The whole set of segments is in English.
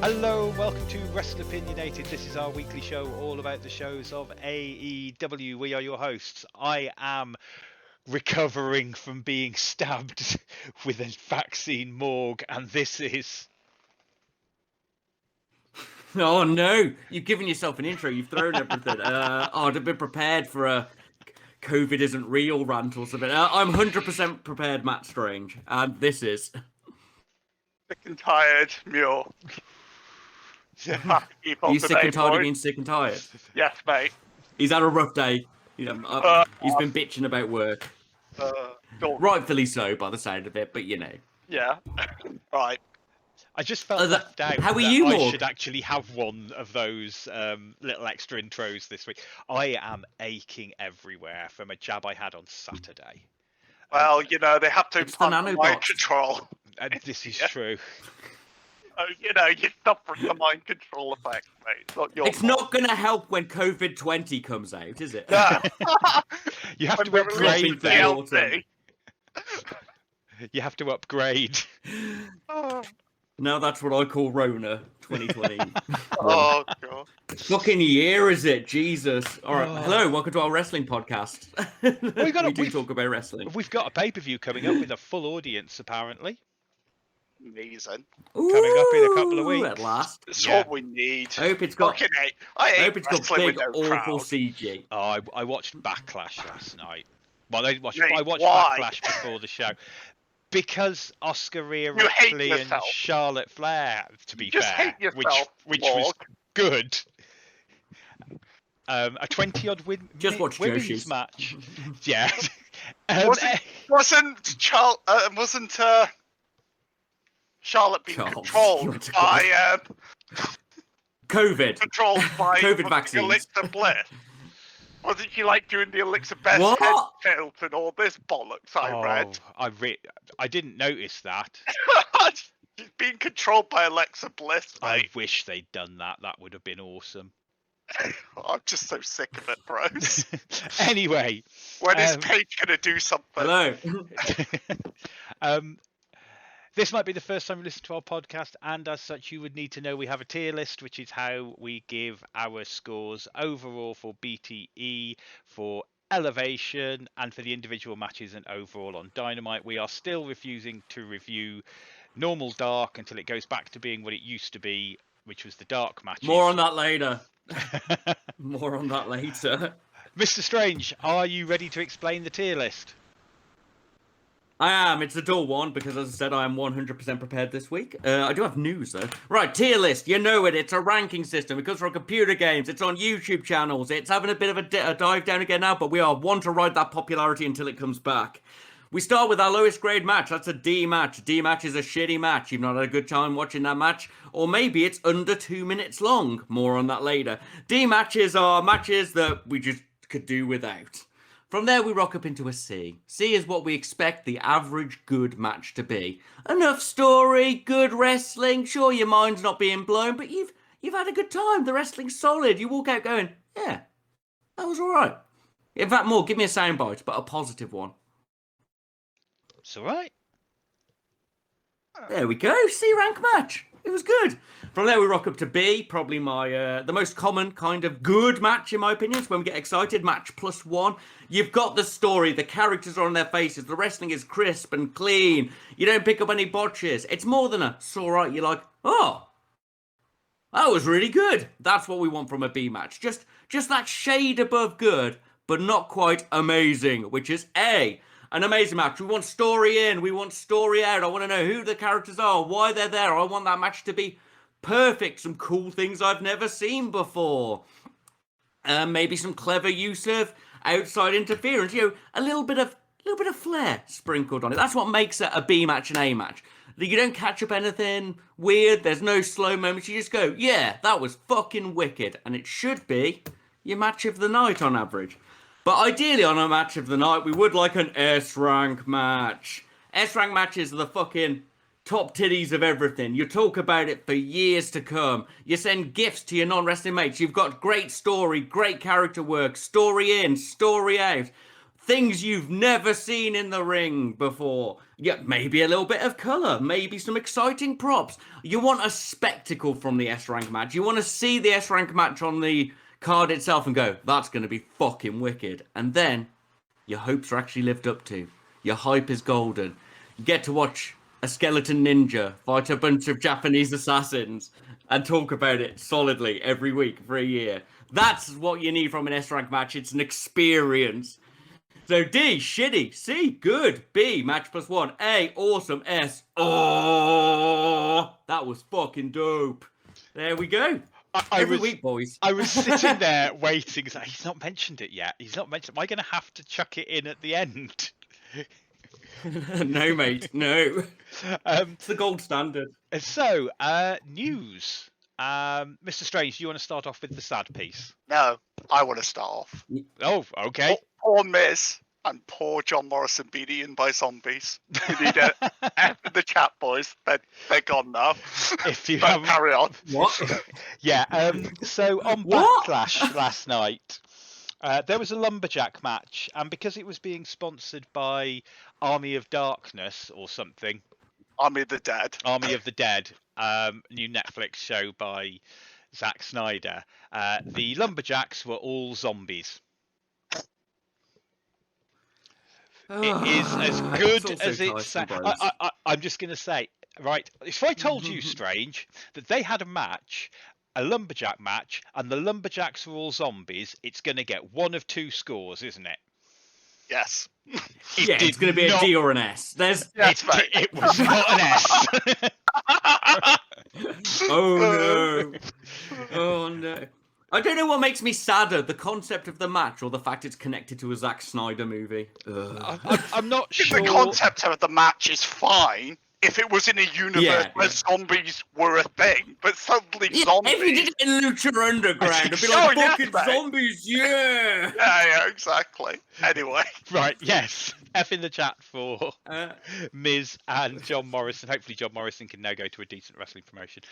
Hello, welcome to Wrestleopinionated. This is our weekly show all about the shows of AEW. We are your hosts. I am recovering from being stabbed with a vaccine Morg, and this is... Oh no, you've given yourself an intro, you've thrown everything. I'd have been prepared for a COVID isn't real rant or something. I'm 100% prepared, Matt Strange, and this is... Sick and tired, Muir. Are you sick and tired of being sick and tired? Yes, mate. He's had a rough day. He's been bitching about work. Rightfully so, by the sound of it, but you know. Yeah. Right. I just felt left out. How are you, I Morg? should actually have one of those little extra intros this week. I am aching everywhere from a jab I had on Saturday. Well, you know, they have to It's the mind nanobots. control. And this is Yeah. true. You know, you're suffering the mind control effect, mate. It's not your It's not going to help when COVID-20 comes out, is it? fault. You have When to they upgrade release the them. DLC. You have to upgrade. Oh, No, that's what I call Rona 2020. oh, God. Fucking year, is it? Jesus. All right. Oh. Hello, welcome to our wrestling podcast. We talk about wrestling. We've got a pay-per-view coming up with a full audience, apparently. Amazing. Coming up in a couple of Ooh, weeks. At last. It's Yeah. what we need. I hope it's got. Fucking hate. I hate hope it's got wrestling big, with no awful crowd. CG. Oh, I watched Backlash last night. Well, I watched Mate, why? Backlash before the show. Because Oscar Rhea You hate Ripley and yourself. Charlotte Flair, to be You just fair, hate yourself, which was Morg. good. A 20-odd Just watch women's Joshi's. match. Yeah. Wasn't Charlotte being Charles. controlled by COVID. controlled by COVID fucking vaccines. Elixir Bliss? Wasn't she like doing the Elixir Best What? head tilt and all this bollocks I read? I didn't notice that. She's being controlled by Alexa Bliss, I mate. wish they'd done that. That would have been awesome. I'm just so sick of it, bros. Anyway. When is Paige gonna do something? Hello. This might be the first time you listen to our podcast, and as such, you would need to know we have a tier list, which is how we give our scores overall for BTE, for Elevation, and for the individual matches and overall on Dynamite. We are still refusing to review Normal Dark until it goes back to being what it used to be, which was the Dark matches. More on that later. More on that later. Mr. Strange, are you ready to explain the tier list? I am. It's a dull one because, as I said, I am 100% prepared this week. I do have news, though. Right, tier list. You know it. It's a ranking system. It comes from computer games. It's on YouTube channels. It's having a bit of a dive down again now, but we are one to ride that popularity until it comes back. We start with our lowest grade match. That's a D match. D match is a shitty match. You've not had a good time watching that match. Or maybe it's under 2 minutes long. More on that later. D matches are matches that we just could do without. From there, we rock up into a C. C is what we expect the average good match to be. Enough story, good wrestling. Sure, your mind's not being blown, but you've had a good time. The wrestling's solid. You walk out going, yeah, that was all right. In fact, more, give me a soundbite, but a positive one. It's all right. There we go. C rank match. It was good. From there, we rock up to B, probably my the most common kind of good match, in my opinion. It's when we get excited. Match +1. You've got the story. The characters are on their faces. The wrestling is crisp and clean. You don't pick up any botches. It's more than a, it's all right. You're like, oh, that was really good. That's what we want from a B match. Just that shade above good, but not quite amazing, which is A. An amazing match. We want story in. We want story out. I want to know who the characters are, why they're there. I want that match to be perfect. Some cool things I've never seen before. Maybe some clever use of outside interference. You know, a little bit of flair sprinkled on it. That's what makes it a B match and A match. You don't catch up anything weird. There's no slow moments. You just go, yeah, that was fucking wicked. And it should be your match of the night on average. But ideally on a match of the night, we would like an S-rank match. S-rank matches are the fucking top titties of everything. You talk about it for years to come. You send gifts to your non-wrestling mates. You've got great story, great character work, story in, story out. Things you've never seen in the ring before. Yeah, maybe a little bit of colour, maybe some exciting props. You want a spectacle from the S-rank match. You want to see the S-rank match on the card itself and go, that's going to be fucking wicked. And then your hopes are actually lived up to. Your hype is golden. You get to watch a skeleton ninja fight a bunch of Japanese assassins and talk about it solidly every week for a year. That's what you need from an S-rank match. It's an experience. So D, shitty. C, good. B, match +1. A, awesome. S, oh, that was fucking dope. There we go. Every week, boys. I was sitting there waiting. He's not mentioned it yet. He's not mentioned. Am I going to have to chuck it in at the end? No, mate. No. It's the gold standard. So, news. Mr. Strange, do you want to start off with the sad piece? No, I want to start off. Oh, okay. Poor Miz and poor John Morrison being eaten by zombies. You need a F in the chat, boys. They're gone now. If you But haven't- carry on. What? Yeah. So on What? Backlash last night, there was a lumberjack match, and because it was being sponsored by Army of Darkness or something, Army of the Dead. Army of the Dead, new Netflix show by Zack Snyder, the lumberjacks were all zombies. It is as good as it's. I'm just going to say, right, if I told you, Strange, that they had a match, a lumberjack match, and the lumberjacks were all zombies, it's going to get one of two scores, isn't it? Yes. Yeah, it's going to be a D or an S. There's. Yes, mate. It was not an S. Oh no. Oh no. I don't know what makes me sadder, the concept of the match or the fact it's connected to a Zack Snyder movie. I'm not sure. The concept of the match is fine if it was in a universe where zombies were a thing, but suddenly zombies. If you did it in Lucha Underground, it'd be Oh, like, yes, fucking mate. zombies, yeah! Yeah, exactly. Anyway. Right, yes. F in the chat for Miz and John Morrison. Hopefully John Morrison can now go to a decent wrestling promotion.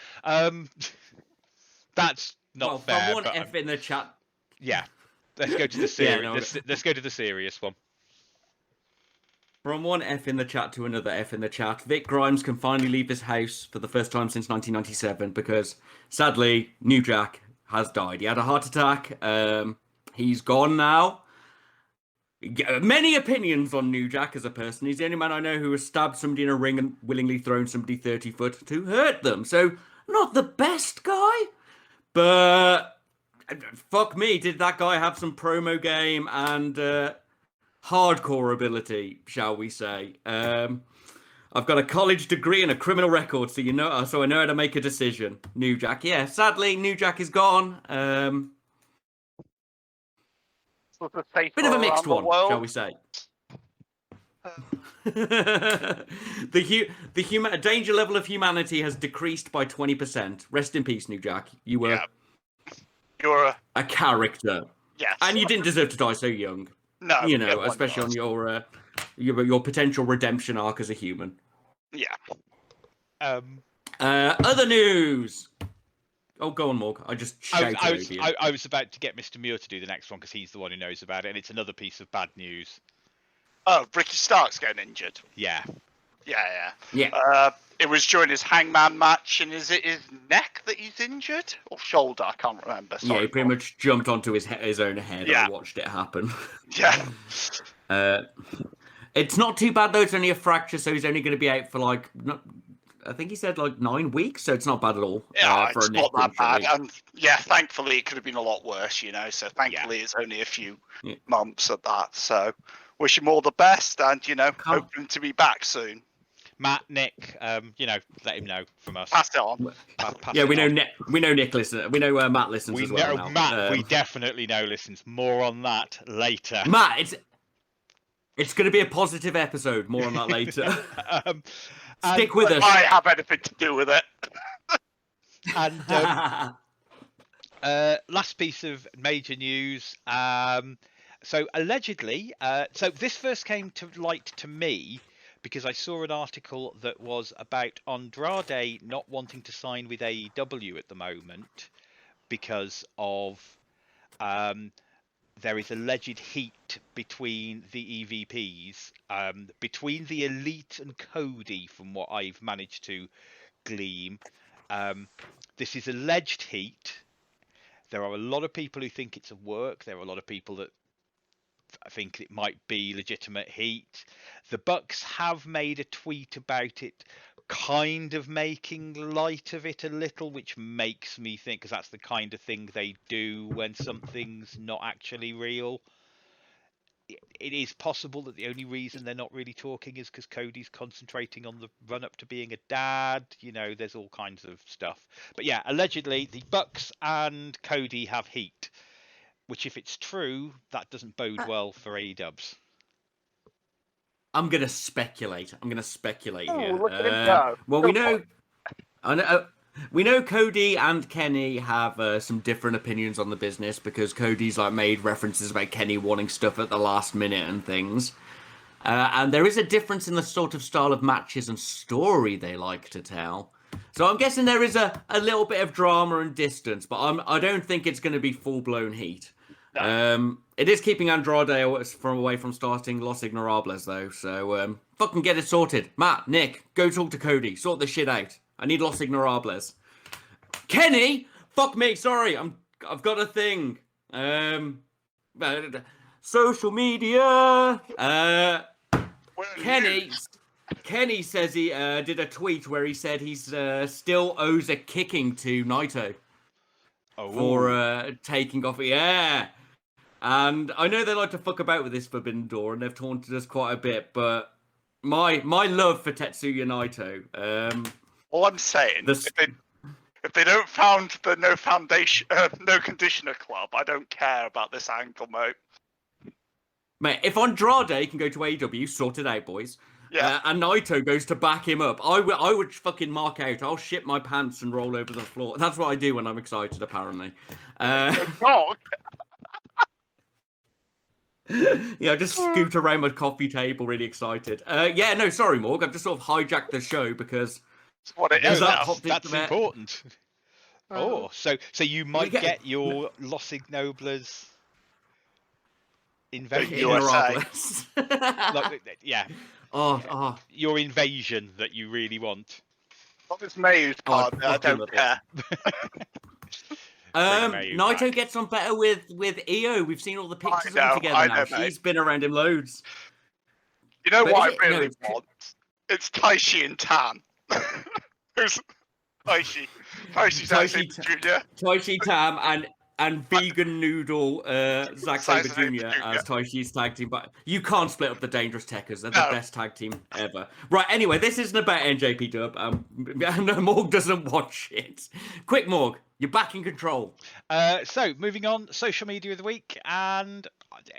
That's not fair. From one but, F in the chat. yeah. Let's go to the serious. Let's go to the serious one. From one F in the chat to another F in the chat, Vic Grimes can finally leave his house for the first time since 1997 because, sadly, New Jack has died. He had a heart attack. He's gone now. Many opinions on New Jack as a person. He's the only man I know who has stabbed somebody in a ring and willingly thrown somebody 30 foot to hurt them. So, not the best guy, but fuck me, did that guy have some promo game and hardcore ability, shall we say. I've got a college degree and a criminal record, so I know how to make a decision. New Jack, yeah, sadly, New Jack is gone. Bit of a mixed one, shall we say. The danger level of humanity has decreased by 20%. Rest in peace, New Jack. You were You're a character. Yes. And you didn't deserve to die so young. No. You know, especially on your potential redemption arc as a human. Yeah. Other news. Oh, go on, Morg. I just shouted over you. I was about to get Mr. Muir to do the next one because he's the one who knows about it, and it's another piece of bad news. Oh, Ricky Stark's getting injured. Yeah. Yeah. It was during his Hangman match, and is it his neck that he's injured or shoulder? I can't remember. Sorry, yeah, he pretty much jumped onto his own head. Yeah. I watched it happen. Yeah. It's not too bad though. It's only a fracture, so he's only going to be out for I think he said 9 weeks, so it's not bad at all. Yeah, for it's a not neck that injury. bad. And yeah, thankfully it could have been a lot worse, So thankfully it's only a few months of that. So wish him all the best, and hope him to be back soon. Matt, Nick, let him know from us. Pass it on. Yeah, we know Nick listens. We know Matt listens We as well. know now. Matt. We definitely know listens. More on that later. Matt, it's going to be a positive episode. More on that later. Stick with us. I have anything to do with it. And last piece of major news. So allegedly, so this first came to light to me because I saw an article that was about Andrade not wanting to sign with AEW at the moment because of there is alleged heat between the EVPs, between the Elite and Cody, from what I've managed to glean. This is alleged heat. There are a lot of people who think it's a work. There are a lot of people that I think it might be legitimate heat. The Bucks have made a tweet about it, kind of making light of it a little, which makes me think, because that's the kind of thing they do when something's not actually real. It is possible that the only reason they're not really talking is because Cody's concentrating on the run up to being a dad. There's all kinds of stuff. But yeah, allegedly the Bucks and Cody have heat, which, if it's true, that doesn't bode well for AEWs. I'm gonna speculate here. Look at him go. Well, we know Cody and Kenny have some different opinions on the business, because Cody's made references about Kenny wanting stuff at the last minute and things. And there is a difference in the sort of style of matches and story they like to tell. So I'm guessing there is a little bit of drama and distance, but I don't think it's going to be full-blown heat. No. It is keeping Andrade away from starting Los Ignorables, though. So fucking get it sorted. Matt, Nick, go talk to Cody. Sort this shit out. I need Los Ignorables. Kenny, fuck me. Sorry, I've got a thing. Social media. Kenny says he did a tweet where he said he's still owes a kicking to Naito for taking off. Yeah. And I know they like to fuck about with this Forbidden Door, and they've taunted us quite a bit, but my love for Tetsuya Naito. All I'm saying, if they don't found the no conditioner club, I don't care about this angle, mate. If Andrade can go to AEW, sort it out, boys. Yeah. And Naito goes to back him up, I would fucking mark out. I'll shit my pants and roll over the floor. That's what I do when I'm excited, apparently. Yeah, just scoot around my coffee table, really excited. Yeah, no, sorry, Morg. I've just sort of hijacked the show because that's what it is. That's important. So you might get your Los Ignobles invasion. Yeah. Your invasion that you really want. What is May's part? I don't care. Naito gets on better with Io. We've seen all the pictures of them together now. She's been around him loads. You know what I really want? It's Taishi and Tan. Who's Taishi? Taishi's Jr. Taishi, Tam, and Vegan Noodle Zack Sabre Jr. as Taishi's tag team. But you can't split up the Dangerous Techers. They're the best tag team ever. Right, anyway, this isn't about NJP Dub. No, Morg doesn't watch it. Quick, Morg. You're back in control. So, moving on, social media of the week, and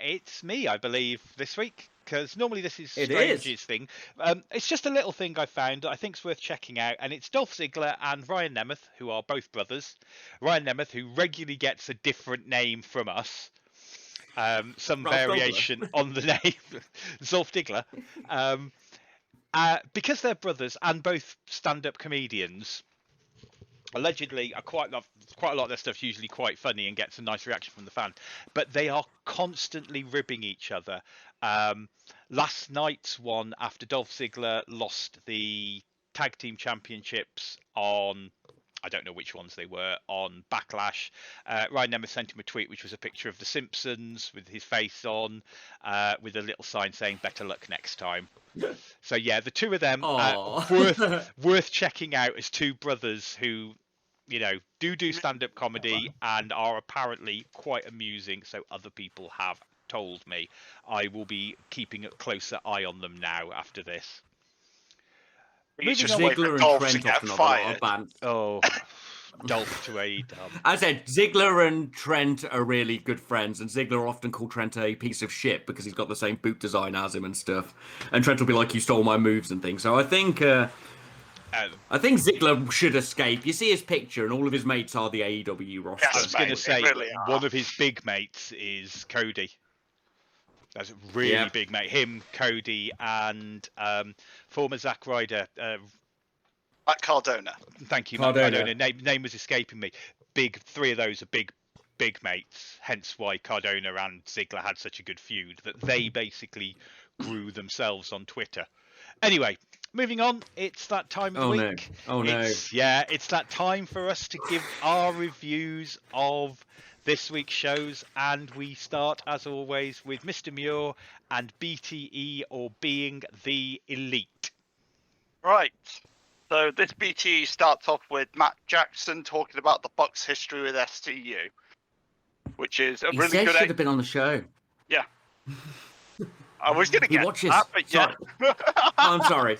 it's me, I believe, this week, because normally this is Strange's thing. It's just a little thing I found that I think is worth checking out, and it's Dolph Ziggler and Ryan Nemeth, who are both brothers. Ryan Nemeth, who regularly gets a different name from us. Some variation on the name, Zolf Diggler. Because they're brothers and both stand-up comedians, allegedly, quite a lot of their stuff's usually quite funny and gets a nice reaction from the fan. But they are constantly ribbing each other. Last night's one, after Dolph Ziggler lost the tag team championships on, I don't know which ones they were, on Backlash, Ryan Nemeth sent him a tweet, which was a picture of The Simpsons with his face on, with a little sign saying "Better luck next time." So yeah, the two of them worth checking out as two brothers who, do stand-up comedy and are apparently quite amusing. So other people have told me. I will be keeping a closer eye on them now after this. Ziggler and Trent often have a lot of banter. Oh, Dolph to AEW. I said Ziggler and Trent are really good friends, and Ziggler often called Trent a piece of shit because he's got the same boot design as him and stuff. And Trent will be like, "You stole my moves" and things. So I think Ziggler should escape. You see his picture, and all of his mates are the AEW roster. I was going to say one of his big mates is Cody. That's a really big mate. Him, Cody, and former Zack Ryder. Matt Cardona. Thank you, Matt Cardona. Name was escaping me. Three of those are big big mates, hence why Cardona and Ziggler had such a good feud, that they basically grew themselves on Twitter. Anyway, moving on, it's that time of the week. Oh no. It's that time for us to give our reviews of this week's shows, and we start, as always, with Mr. Muir and BTE, or Being the Elite. Right. So this BTE starts off with Matt Jackson talking about the Bucks' history with STU, which is a really good. He should have been on the show. Yeah. I was going to get that, but yeah. I'm sorry.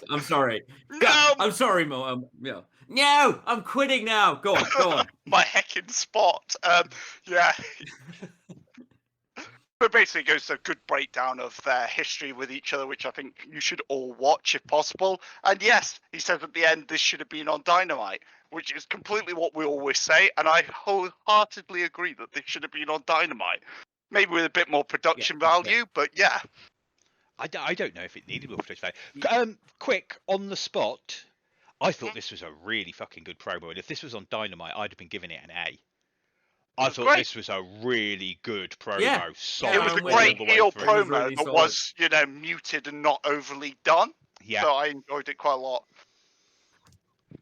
No! I'm sorry, Mo. Yeah. No, I'm quitting now. Go on. My heckin' spot. Yeah. But basically it goes to a good breakdown of their history with each other, which I think you should all watch if possible. And yes, he says at the end, this should have been on Dynamite, which is completely what we always say. And I wholeheartedly agree that this should have been on Dynamite. Maybe with a bit more production value, but yeah. I don't know if it needed more production value. Quick, on the spot, I thought this was a really fucking good promo. And if this was on Dynamite, I'd have been giving it an A. I thought this was a really good promo. Yeah. It was a great heel promo that was, muted and not overly done. Yeah. So I enjoyed it quite a lot.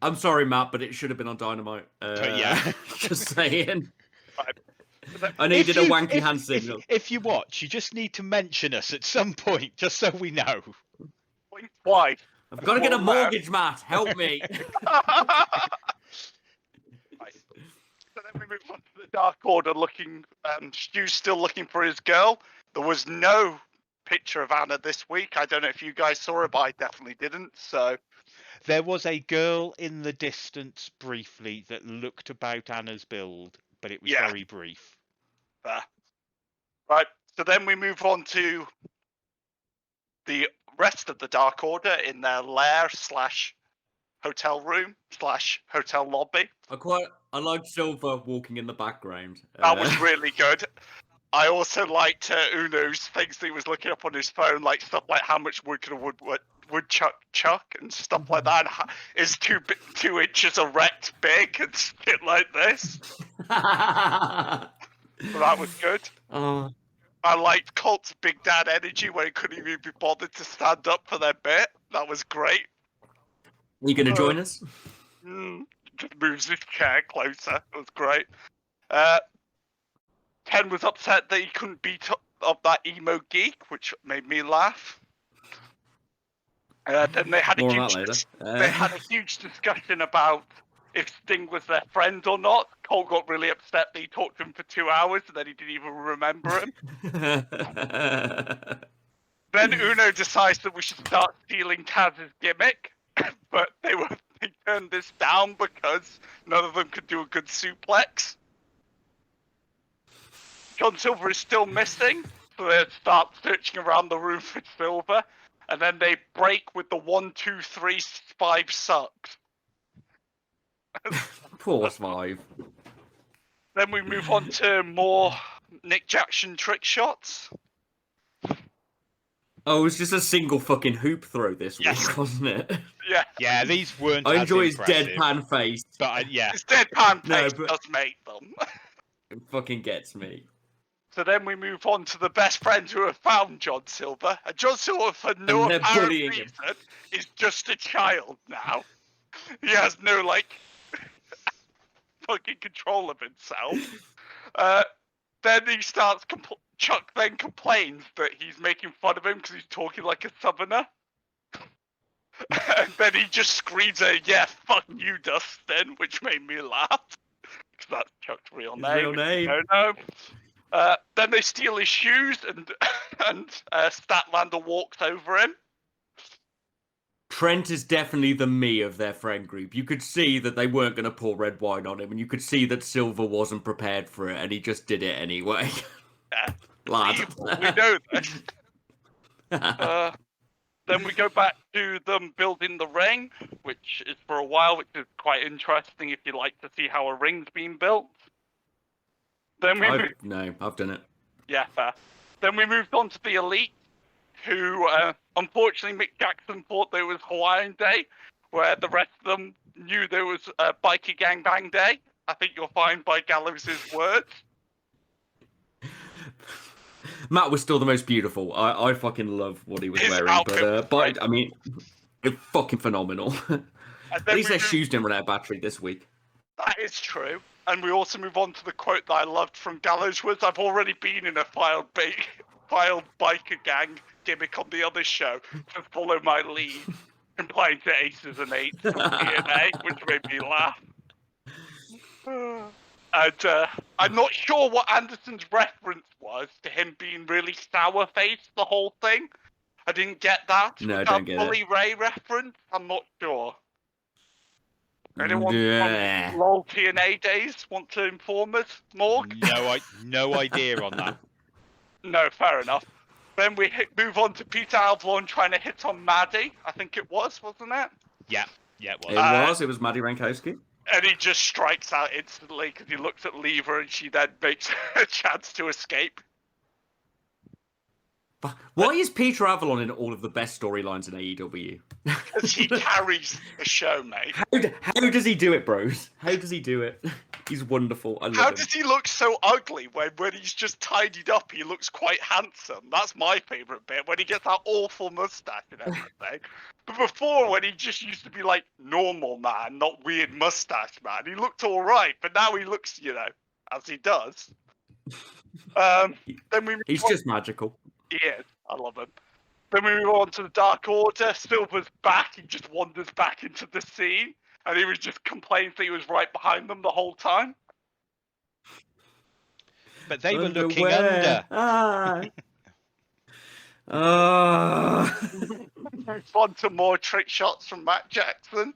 I'm sorry, Matt, but it should have been on Dynamite. Yeah. Just saying. Right. I needed a wanky hand signal. If you watch, you just need to mention us at some point, just so we know. Why? I've got to get a mortgage, Matt. Help me. So then we move on to the Dark Order looking, Stu's still looking for his girl. There was no picture of Anna this week. I don't know if you guys saw it, but I definitely didn't. So there was a girl in the distance briefly that looked about Anna's build, but it was very brief. Right. So then we move on to the rest of the Dark Order in their lair / hotel room / hotel lobby. I liked Silver walking in the background. That was really good. I also liked Uno's things that he was looking up on his phone, like stuff like how much wood can a woodchuck chuck and stuff like that. And is 2 inches erect big and shit like this. Well, that was good. I liked Colt's big dad energy where he couldn't even be bothered to stand up for their bit. That was great. Are you going to join us? Just moves his chair closer. It was great. Ken was upset that he couldn't beat up that emo geek, which made me laugh. Then they had a huge discussion about if Sting was their friend or not. Cole got really upset that he talked to him for 2 hours and then he didn't even remember him. Then Uno decides that we should start stealing Taz's gimmick, but they turned this down because none of them could do a good suplex. John Silver is still missing, so they start searching around the room for Silver, and then they break with the 1, 2, 3, 5 sucks. Poor Svive. Then we move on to more Nick Jackson trick shots. Oh, it was just a single fucking hoop throw this week, wasn't it? Yeah. Yeah, these weren't. I enjoy his impressive, deadpan face. But his deadpan face does make them. It fucking gets me. So then we move on to the best friends who have found John Silver. And John Silver, for no apparent reason, is just a child now. He has no, fucking control of himself. Then he starts... Chuck then complains that he's making fun of him because he's talking like a southerner. And then he just screams yeah, fuck you, Dustin, which made me laugh. Because that's Chuck's real name. No. Then they steal his shoes and Statlander walks over him. Trent is definitely the me of their friend group. You could see that they weren't going to pour red wine on him, and you could see that Silver wasn't prepared for it, and he just did it anyway. Yeah. Lad. We know this. Then we go back to them building the ring, which is for a while, which is quite interesting if you like to see how a ring's being built. Then I've done it. Yeah, fair. Then we moved on to the Elite, who, unfortunately, Mick Jackson thought there was Hawaiian Day, where the rest of them knew there was Biker Gangbang Day. I think you'll find by Gallows' words. Matt was still the most beautiful. I fucking love what he was His wearing. outfit But I mean, it's fucking phenomenal. And At least their shoes didn't run out of battery this week. That is true. And we also move on to the quote that I loved from Gallows was, I've already been in a filed biker gang gimmick on the other show, so follow my lead. Implying to aces and eights from TNA, which made me laugh. And I'm not sure what Anderson's reference was to him being really sour-faced the whole thing. I didn't get that. No, Was don't that get Bully it. Ray reference? I'm not sure. Anyone Yeah. from LOL TNA days want to inform us, Morg? No idea on that. No, fair enough. Then we move on to Peter Avalon trying to hit on Maddie. I think it was, wasn't it? Yeah, it was. It was Maddie Rankowski. And he just strikes out instantly because he looks at Lever and she then makes a chance to escape. Why is Peter Avalon in all of the best storylines in AEW? Because he carries the show, mate. How does he do it, bros? How does he do it? He's wonderful. I love How him. does he look so ugly when he's just tidied up? He looks quite handsome. That's my favourite bit, when he gets that awful mustache and everything. But before, when he just used to be like normal man, not weird mustache man, he looked all right. But now he looks, as he does. Then He's just magical. He is. I love him. Then we move on to the Dark Order. Silver's back. He just wanders back into the scene. And he was just complaining that he was right behind them the whole time. But they were looking under. Moves on to more trick shots from Matt Jackson.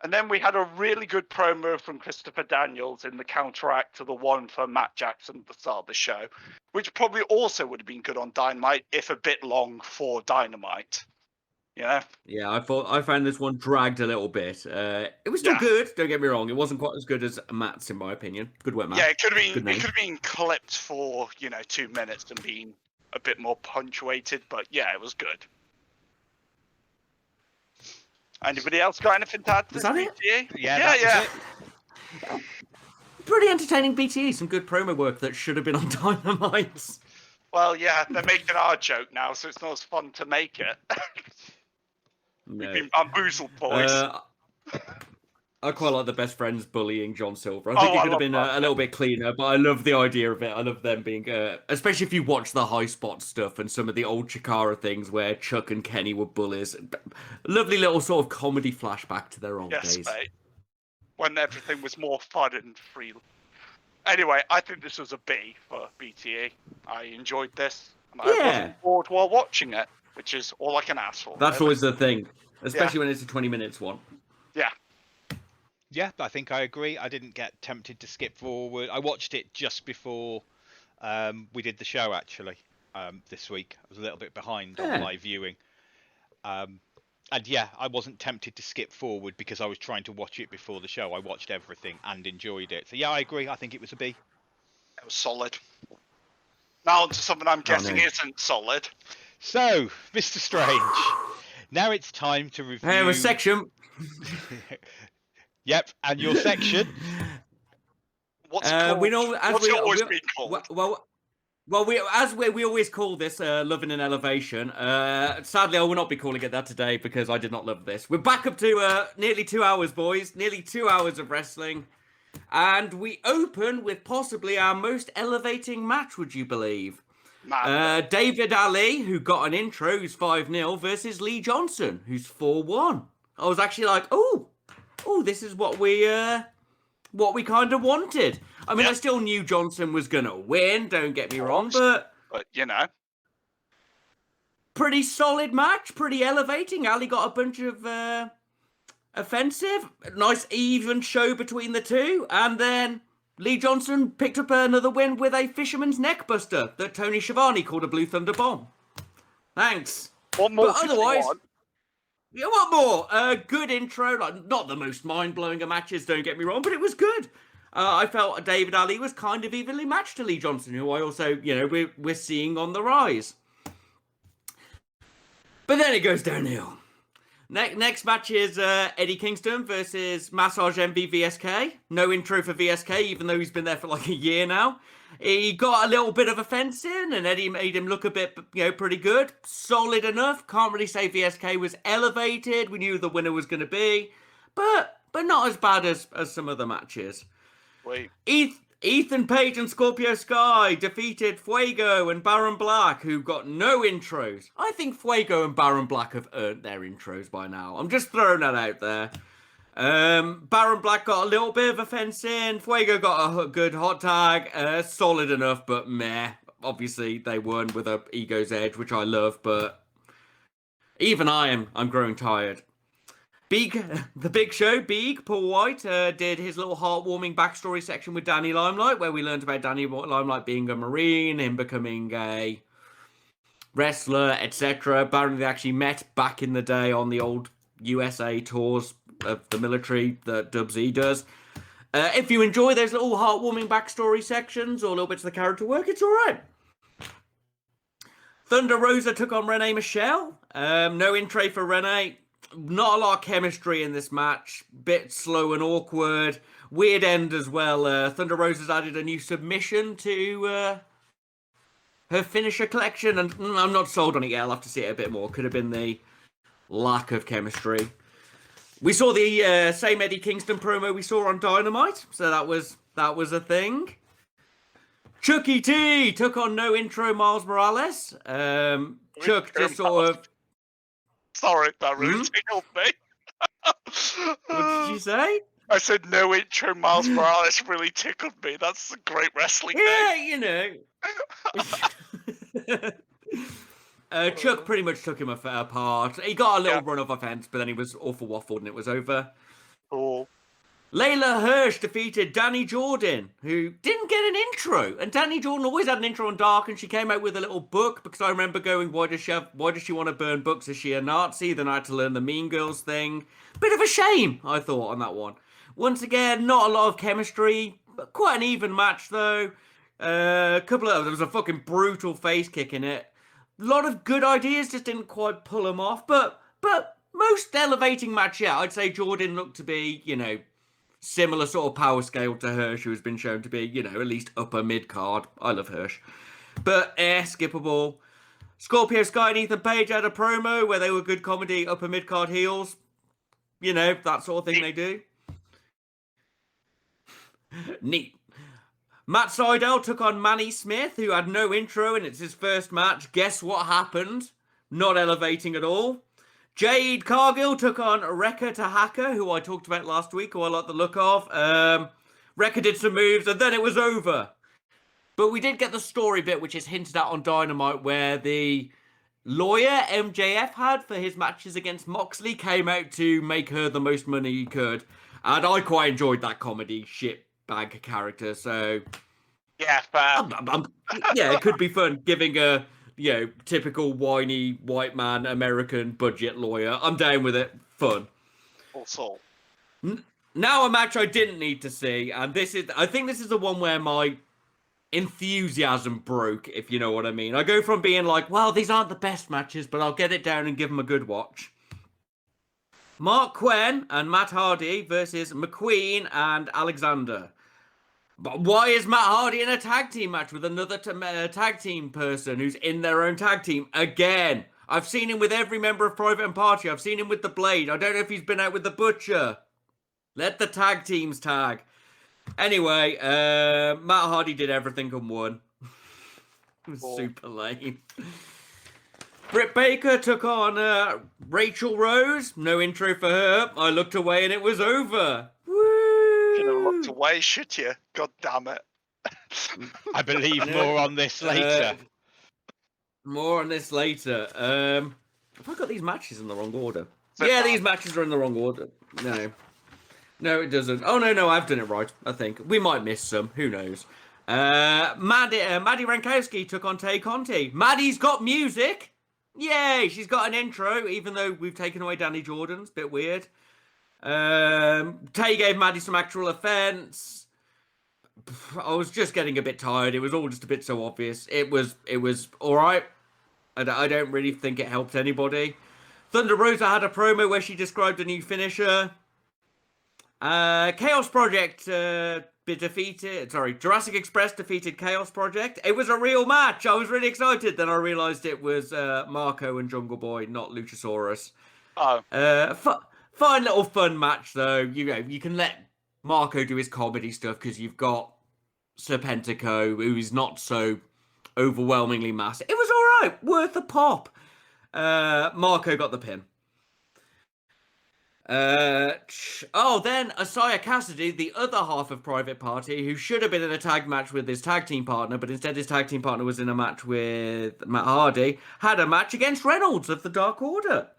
And then we had a really good promo from Christopher Daniels in the counteract to the one for Matt Jackson at the start of the show, which probably also would have been good on Dynamite, if a bit long for Dynamite. Yeah, I found this one dragged a little bit. It was still good, don't get me wrong. It wasn't quite as good as Matt's, in my opinion. Good work, Matt. Yeah, it could have been clipped for 2 minutes and been a bit more punctuated, but yeah, it was good. Anybody else got anything to add to Is this that it? BTA? Yeah. Pretty entertaining BTE. Some good promo work that should have been on Dynamite. Well, yeah, they're making our joke now, so it's not as fun to make it. No. We've been bamboozled, boys. I quite like the best friends bullying John Silver. I think it could have been a little bit cleaner, but I love the idea of it. I love them being, especially if you watch the high spot stuff and some of the old Chikara things where Chuck and Kenny were bullies. Lovely little sort of comedy flashback to their old days. Yes, mate. When everything was more fun and free. Anyway, I think this was a B for BTE. I enjoyed this, and I wasn't bored while watching it, which is all I can ask for. That's always the thing, especially when it's a 20 minutes one. Yeah. Yeah, I think I agree. I didn't get tempted to skip forward. I watched it just before we did the show, actually, this week. I was a little bit behind on live viewing. And yeah, I wasn't tempted to skip forward because I was trying to watch it before the show. I watched everything and enjoyed it. So yeah, I agree. I think it was a B. It was solid. Now on to something I'm guessing isn't solid. So, Mr. Strange, now it's time to review... Hey, a section. Yep, and your section. What's called? What's it always been called? Well, we always call this Loving an Elevation. Sadly, I will not be calling it that today because I did not love this. We're back up to nearly 2 hours, boys. Nearly 2 hours of wrestling. And we open with possibly our most elevating match, would you believe? David Ali, who got an intro, who's 5-0, versus Lee Johnson, who's 4-1. I was actually like, oh, this is what we kind of wanted. I mean, I still knew Johnson was going to win, don't get me wrong, but pretty solid match, pretty elevating. Ali got a bunch of offensive, nice even show between the two, and then Lee Johnson picked up another win with a fisherman's neckbuster that Tony Schiavone called a Blue Thunder Bomb. Thanks. What more? But otherwise, yeah, what more? Good intro, like not the most mind-blowing of matches, don't get me wrong, but it was good. I felt David Ali was kind of evenly matched to Lee Johnson, who I also, we're seeing on the rise. But then it goes downhill. Next match is Eddie Kingston versus Massage Mbvsk. No intro for VSK, even though he's been there for like a year now. He got a little bit of offense in, and Eddie made him look a bit, pretty good. Solid enough. Can't really say VSK was elevated. We knew who the winner was going to be. But not as bad as some other matches. Wait. Ethan Page and Scorpio Sky defeated Fuego and Baron Black, who got no intros. I think Fuego and Baron Black have earned their intros by now. I'm just throwing that out there. Baron Black got a little bit of offense in. Fuego got a good hot tag. Solid enough, but meh. Obviously, they won with a Ego's Edge, which I love, but even I'm growing tired. The Big Show, Paul White, did his little heartwarming backstory section with Danny Limelight, where we learned about Danny Limelight being a Marine, him becoming a wrestler, etc. Apparently, they actually met back in the day on the old USA tours of the military that Dubs E does. If you enjoy those little heartwarming backstory sections or little bits of the character work, it's alright. Thunder Rosa took on Renee Michelle. No intro for Renee. Not a lot of chemistry in this match. Bit slow and awkward. Weird end as well. Thunder Rosa's added a new submission to her finisher collection, and I'm not sold on it yet. I'll have to see it a bit more. Could have been the lack of chemistry. We saw the same Eddie Kingston promo we saw on Dynamite, so that was a thing. Chucky T took on no intro Miles Morales. Chuck just sort of... Sorry, that really tickled me. What did you say? I said no intro Miles Morales really tickled me. That's a great wrestling name. Chuck pretty much took him apart. He got a little run of offense, but then he was awful waffled and it was over. Cool. Layla Hirsch defeated Danny Jordan, who didn't get an intro. And Danny Jordan always had an intro on Dark, and she came out with a little book, because I remember going, why does she want to burn books? Is she a Nazi? Then I had to learn the Mean Girls thing. Bit of a shame, I thought, on that one. Once again, not a lot of chemistry. Quite an even match, though. There was a fucking brutal face kick in it. A lot of good ideas, just didn't quite pull them off. But most elevating match, yeah, I'd say Jordan looked to be, similar sort of power scale to Hirsch, who has been shown to be, at least upper mid-card. I love Hirsch. But, skippable. Scorpio Sky and Ethan Page had a promo where they were good comedy upper mid-card heels. That sort of thing they do. Neat. Matt Sydal took on Manny Smith, who had no intro, and it's his first match. Guess what happened? Not elevating at all. Jade Cargill took on Rekka Tahaka, who I talked about last week, who I like the look of. Rekka did some moves, and then it was over. But we did get the story bit, which is hinted at on Dynamite, where the lawyer MJF had for his matches against Moxley came out to make her the most money he could. And I quite enjoyed that comedy shitbag character, so... Yeah, fair. Yeah, it could be fun, giving a... typical whiny white man American budget lawyer. I'm down with it. Fun. Also. Now a match I didn't need to see, and I think this is the one where my enthusiasm broke, if you know what I mean. I go from being like, well, these aren't the best matches, but I'll get it down and give them a good watch. Mark Quinn and Matt Hardy versus McQueen and Alexander. But why is Matt Hardy in a tag team match with another tag team person who's in their own tag team again? I've seen him with every member of Private and Party. I've seen him with the Blade. I don't know if he's been out with the Butcher. Let the tag teams tag. Anyway, Matt Hardy did everything and won. It was super lame. Britt Baker took on Rachel Rose. No intro for her. I looked away and it was over. Should have looked away, should you? God damn it. I believe more on this later. More on this later. Have I got these matches in the wrong order? Yeah, these matches are in the wrong order. No, it doesn't. Oh, no, I've done it right, I think. We might miss some. Who knows? Maddie Rankowski took on Tay Conti. Maddie's got music. Yay, she's got an intro, even though we've taken away Danny Jordan's. Bit weird. Tay gave Maddie some actual offense. I was just getting a bit tired. It was all just a bit so obvious. It was all right. I don't really think it helped anybody. Thunder Rosa had a promo where she described a new finisher. Chaos Project Jurassic Express defeated Chaos Project. It was a real match. I was really excited. Then I realised it was Marco and Jungle Boy, not Luchasaurus. Oh. Fine little fun match though. You can let Marco do his comedy stuff because you've got Serpentico, who is not so overwhelmingly massive. It was all right, worth a pop. Marco got the pin. Then Asaya Cassidy, the other half of Private Party, who should have been in a tag match with his tag team partner, but instead his tag team partner was in a match with Matt Hardy, had a match against Reynolds of the Dark Order.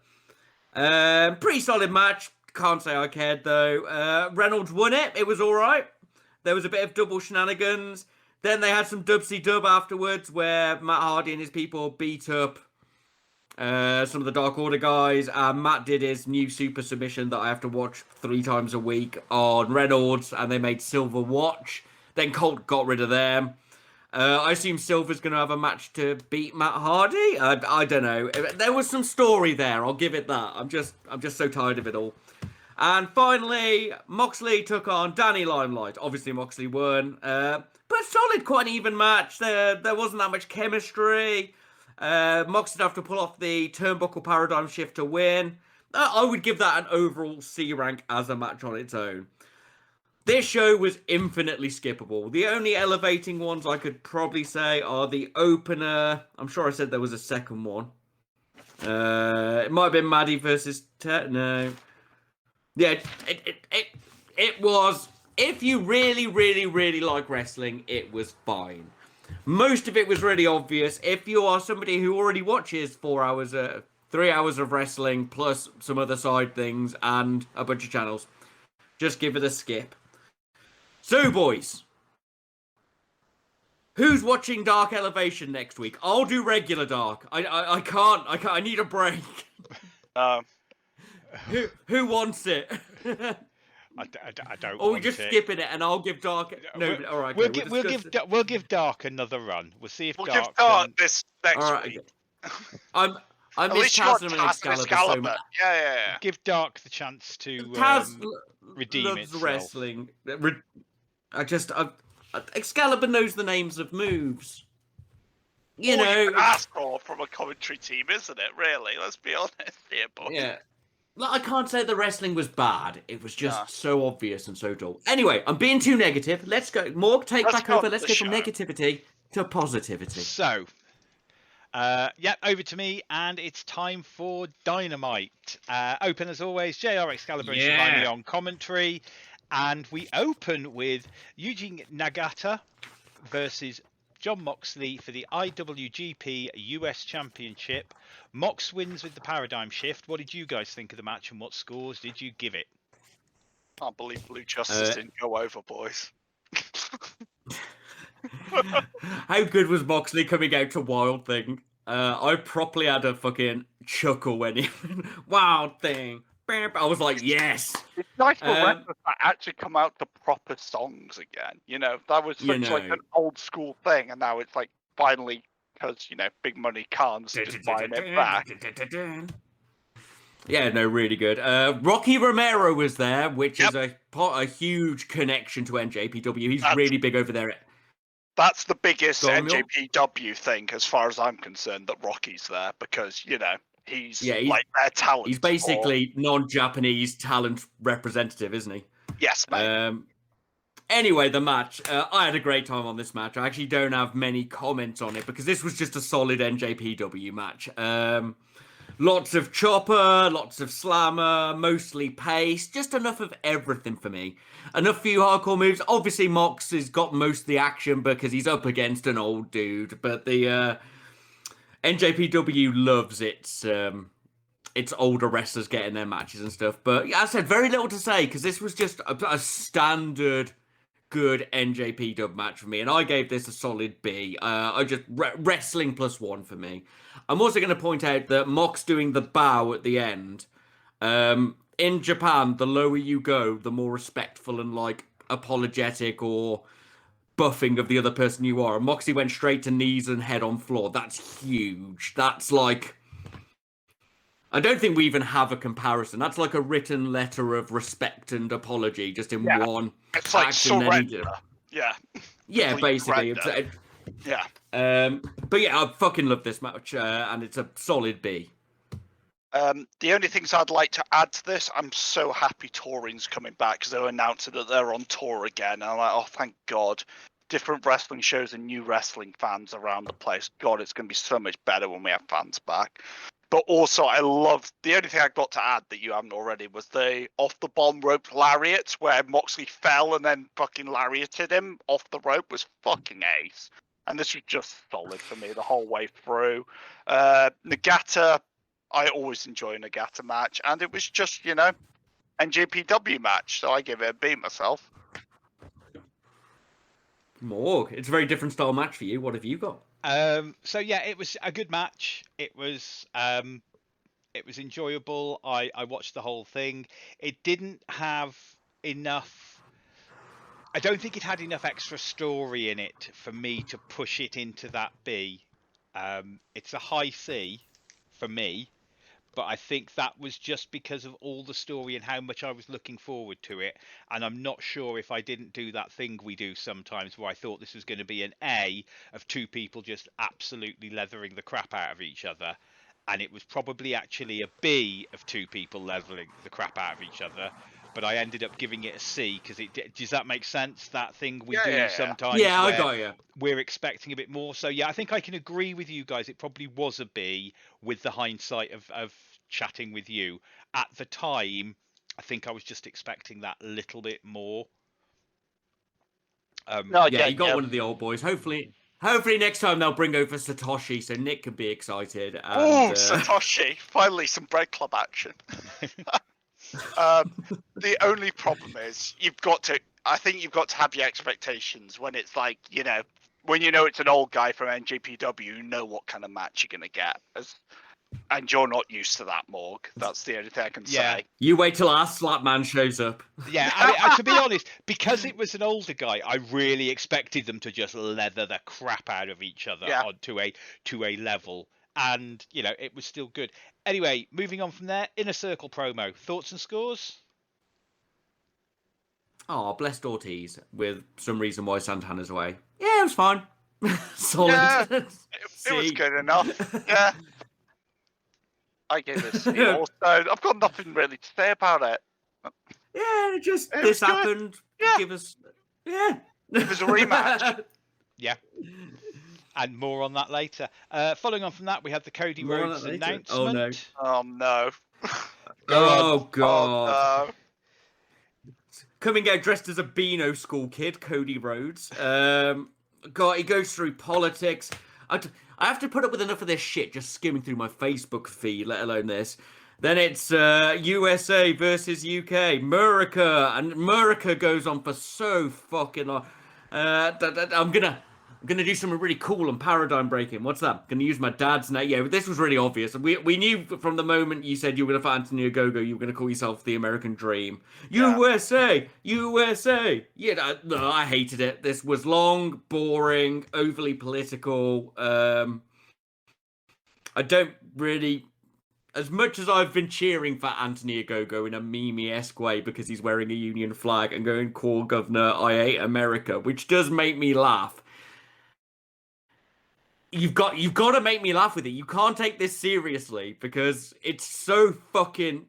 Pretty solid match. Can't say I cared though. Reynolds won it. It was all right. There was a bit of double shenanigans. Then they had some dubsy-dub afterwards where Matt Hardy and his people beat up some of the Dark Order guys. Matt did his new super submission that I have to watch 3 times a week on Reynolds, and they made Silver watch. Then Colt got rid of them. I assume Silver's going to have a match to beat Matt Hardy. I don't know. There was some story there. I'll give it that. I'm just so tired of it all. And finally, Moxley took on Danny Limelight. Obviously, Moxley won. But solid, quite an even match. There wasn't that much chemistry. Moxley would have to pull off the turnbuckle paradigm shift to win. I would give that an overall C rank as a match on its own. This show was infinitely skippable. The only elevating ones I could probably say are the opener. I'm sure I said there was a second one. It might have been Maddie versus Ted. No. Yeah, it was. If you really, really, really like wrestling, it was fine. Most of it was really obvious. If you are somebody who already watches 3 hours of wrestling plus some other side things and a bunch of channels, just give it a skip. So, boys, who's watching Dark Elevation next week? I'll do regular Dark. I can't. I need a break. Who wants it? I don't. Or we just skipping it, and I'll give Dark. No, all right. We'll give Dark another run. We'll see if we'll Dark. Give Dark this next week. I miss Taz and Excalibur so much. Yeah. Give Dark the chance to redeem loves itself. Wrestling. Excalibur knows the names of moves. You know, you can ask for from a commentary team, isn't it? Really, let's be honest here, boy. Yeah. I can't say the wrestling was bad. It was just so obvious and so dull. Anyway, I'm being too negative. Let's go. Morg, take back over. Let's go from negativity to positivity. So, over to me, and it's time for Dynamite. Open as always, JR Excalibur and Shivani on commentary. And we open with Yuji Nagata versus Jon Moxley for the IWGP US Championship. Mox wins with the paradigm shift. What did you guys think of the match, and what scores did you give it? Can't believe Blue Justice didn't go over, boys. How good was Moxley coming out to Wild Thing? I properly had a fucking chuckle when he Wild Thing. I was like, yes. It's nice for wrestlers that actually come out to proper songs again. You know, that was such like an old school thing, and now it's like finally, because Big Money Khan's just buying it back. Yeah, no, really good. Rocky Romero was there, which is a huge connection to NJPW. He's really big over there. That's the biggest NJPW thing, as far as I'm concerned, that Rocky's there, because he's like their talent. He's basically non-Japanese talent representative, isn't he? Yes, mate. Anyway, the match. I had a great time on this match. I actually don't have many comments on it because this was just a solid NJPW match. Lots of chopper, lots of slammer, mostly pace, just enough of everything for me. Enough few hardcore moves. Obviously, Mox has got most of the action because he's up against an old dude, but the NJPW loves its older wrestlers getting their matches and stuff. But as I said, very little to say because this was just a standard good NJPW match for me, and I gave this a solid B. I just wrestling +1 for me. I'm also going to point out that Mox doing the bow at the end. In Japan, the lower you go, the more respectful and like apologetic or buffing of the other person you are. And Moxie went straight to knees and head on floor. That's huge. That's like I don't think we even have a comparison. That's like a written letter of respect and apology, just in one It's like act, and then he did. surrender. Yeah. Yeah, Complete basically. surrender. Yeah. But yeah, I fucking love this match, and it's a solid B. The only things I'd like to add to this, I'm so happy touring's coming back because they're announcing that they're on tour again. And I'm like, oh, thank God. Different wrestling shows and new wrestling fans around the place. God, it's going to be so much better when we have fans back. But also, I love the only thing I got to add that you haven't already was the off the bomb rope lariat where Moxley fell and then fucking lariated him off the rope was fucking ace. And this was just solid for me the whole way through. Nagata, I always enjoy a Nagata match, and it was just, NJPW match, so I give it a B myself. Morg, it's a very different style match for you. What have you got? So yeah, it was a good match. It was enjoyable. I watched the whole thing. It didn't have enough. I don't think it had enough extra story in it for me to push it into that B. It's a high C for me, but I think that was just because of all the story and how much I was looking forward to it. And I'm not sure if I didn't do that thing we do sometimes where I thought this was going to be an A of two people just absolutely leathering the crap out of each other. And it was probably actually a B of two people leveling the crap out of each other. But I ended up giving it a C because does that make sense? That thing we do sometimes. Yeah, where I got you. We're expecting a bit more. So yeah, I think I can agree with you guys. It probably was a B with the hindsight of chatting with you. At the time, I think I was just expecting that little bit more. Yeah, you got one of the old boys. Hopefully next time they'll bring over Satoshi so Nick can be excited. And, oh, Satoshi! Finally, some Bread Club action. The only problem is I think you've got to have your expectations when it's like, when it's an old guy from NJPW, you know what kind of match you're going to get. And you're not used to that, Morg. That's the only thing I can say. You wait till our slap man shows up. Yeah, I mean, to be honest, because it was an older guy, I really expected them to just leather the crap out of each other to a level. And, it was still good. Anyway, moving on from there, Inner Circle promo. Thoughts and scores? Oh, blessed Ortiz with some reason why Santana's away. Yeah, it was fine. Solid. Yeah, it was good enough. Yeah. I gave it a C also. I've got nothing really to say about it. Yeah, this happened. Yeah. Give us a rematch. Yeah. And more on that later. Following on from that, we have the Cody Rhodes announcement. Oh, no. Oh, no. Oh, God. Oh, no. Coming out dressed as a Beano school kid, Cody Rhodes. God, he goes through politics. I have to put up with enough of this shit just skimming through my Facebook feed, let alone this. Then it's USA versus UK. And Murica goes on for so fucking long. I'm gonna do something really cool and paradigm breaking. What's that? Gonna use my dad's name. Yeah, but this was really obvious. We knew from the moment you said you were gonna fight Anthony Ogogo, you were gonna call yourself the American Dream. Yeah. USA. Yeah, no, I hated it. This was long, boring, overly political. I don't really. As much as I've been cheering for Anthony Ogogo in a meme-esque way because he's wearing a Union flag and going, "Call Governor, I hate America," which does make me laugh. You've got to make me laugh with it. You can't take this seriously because it's so fucking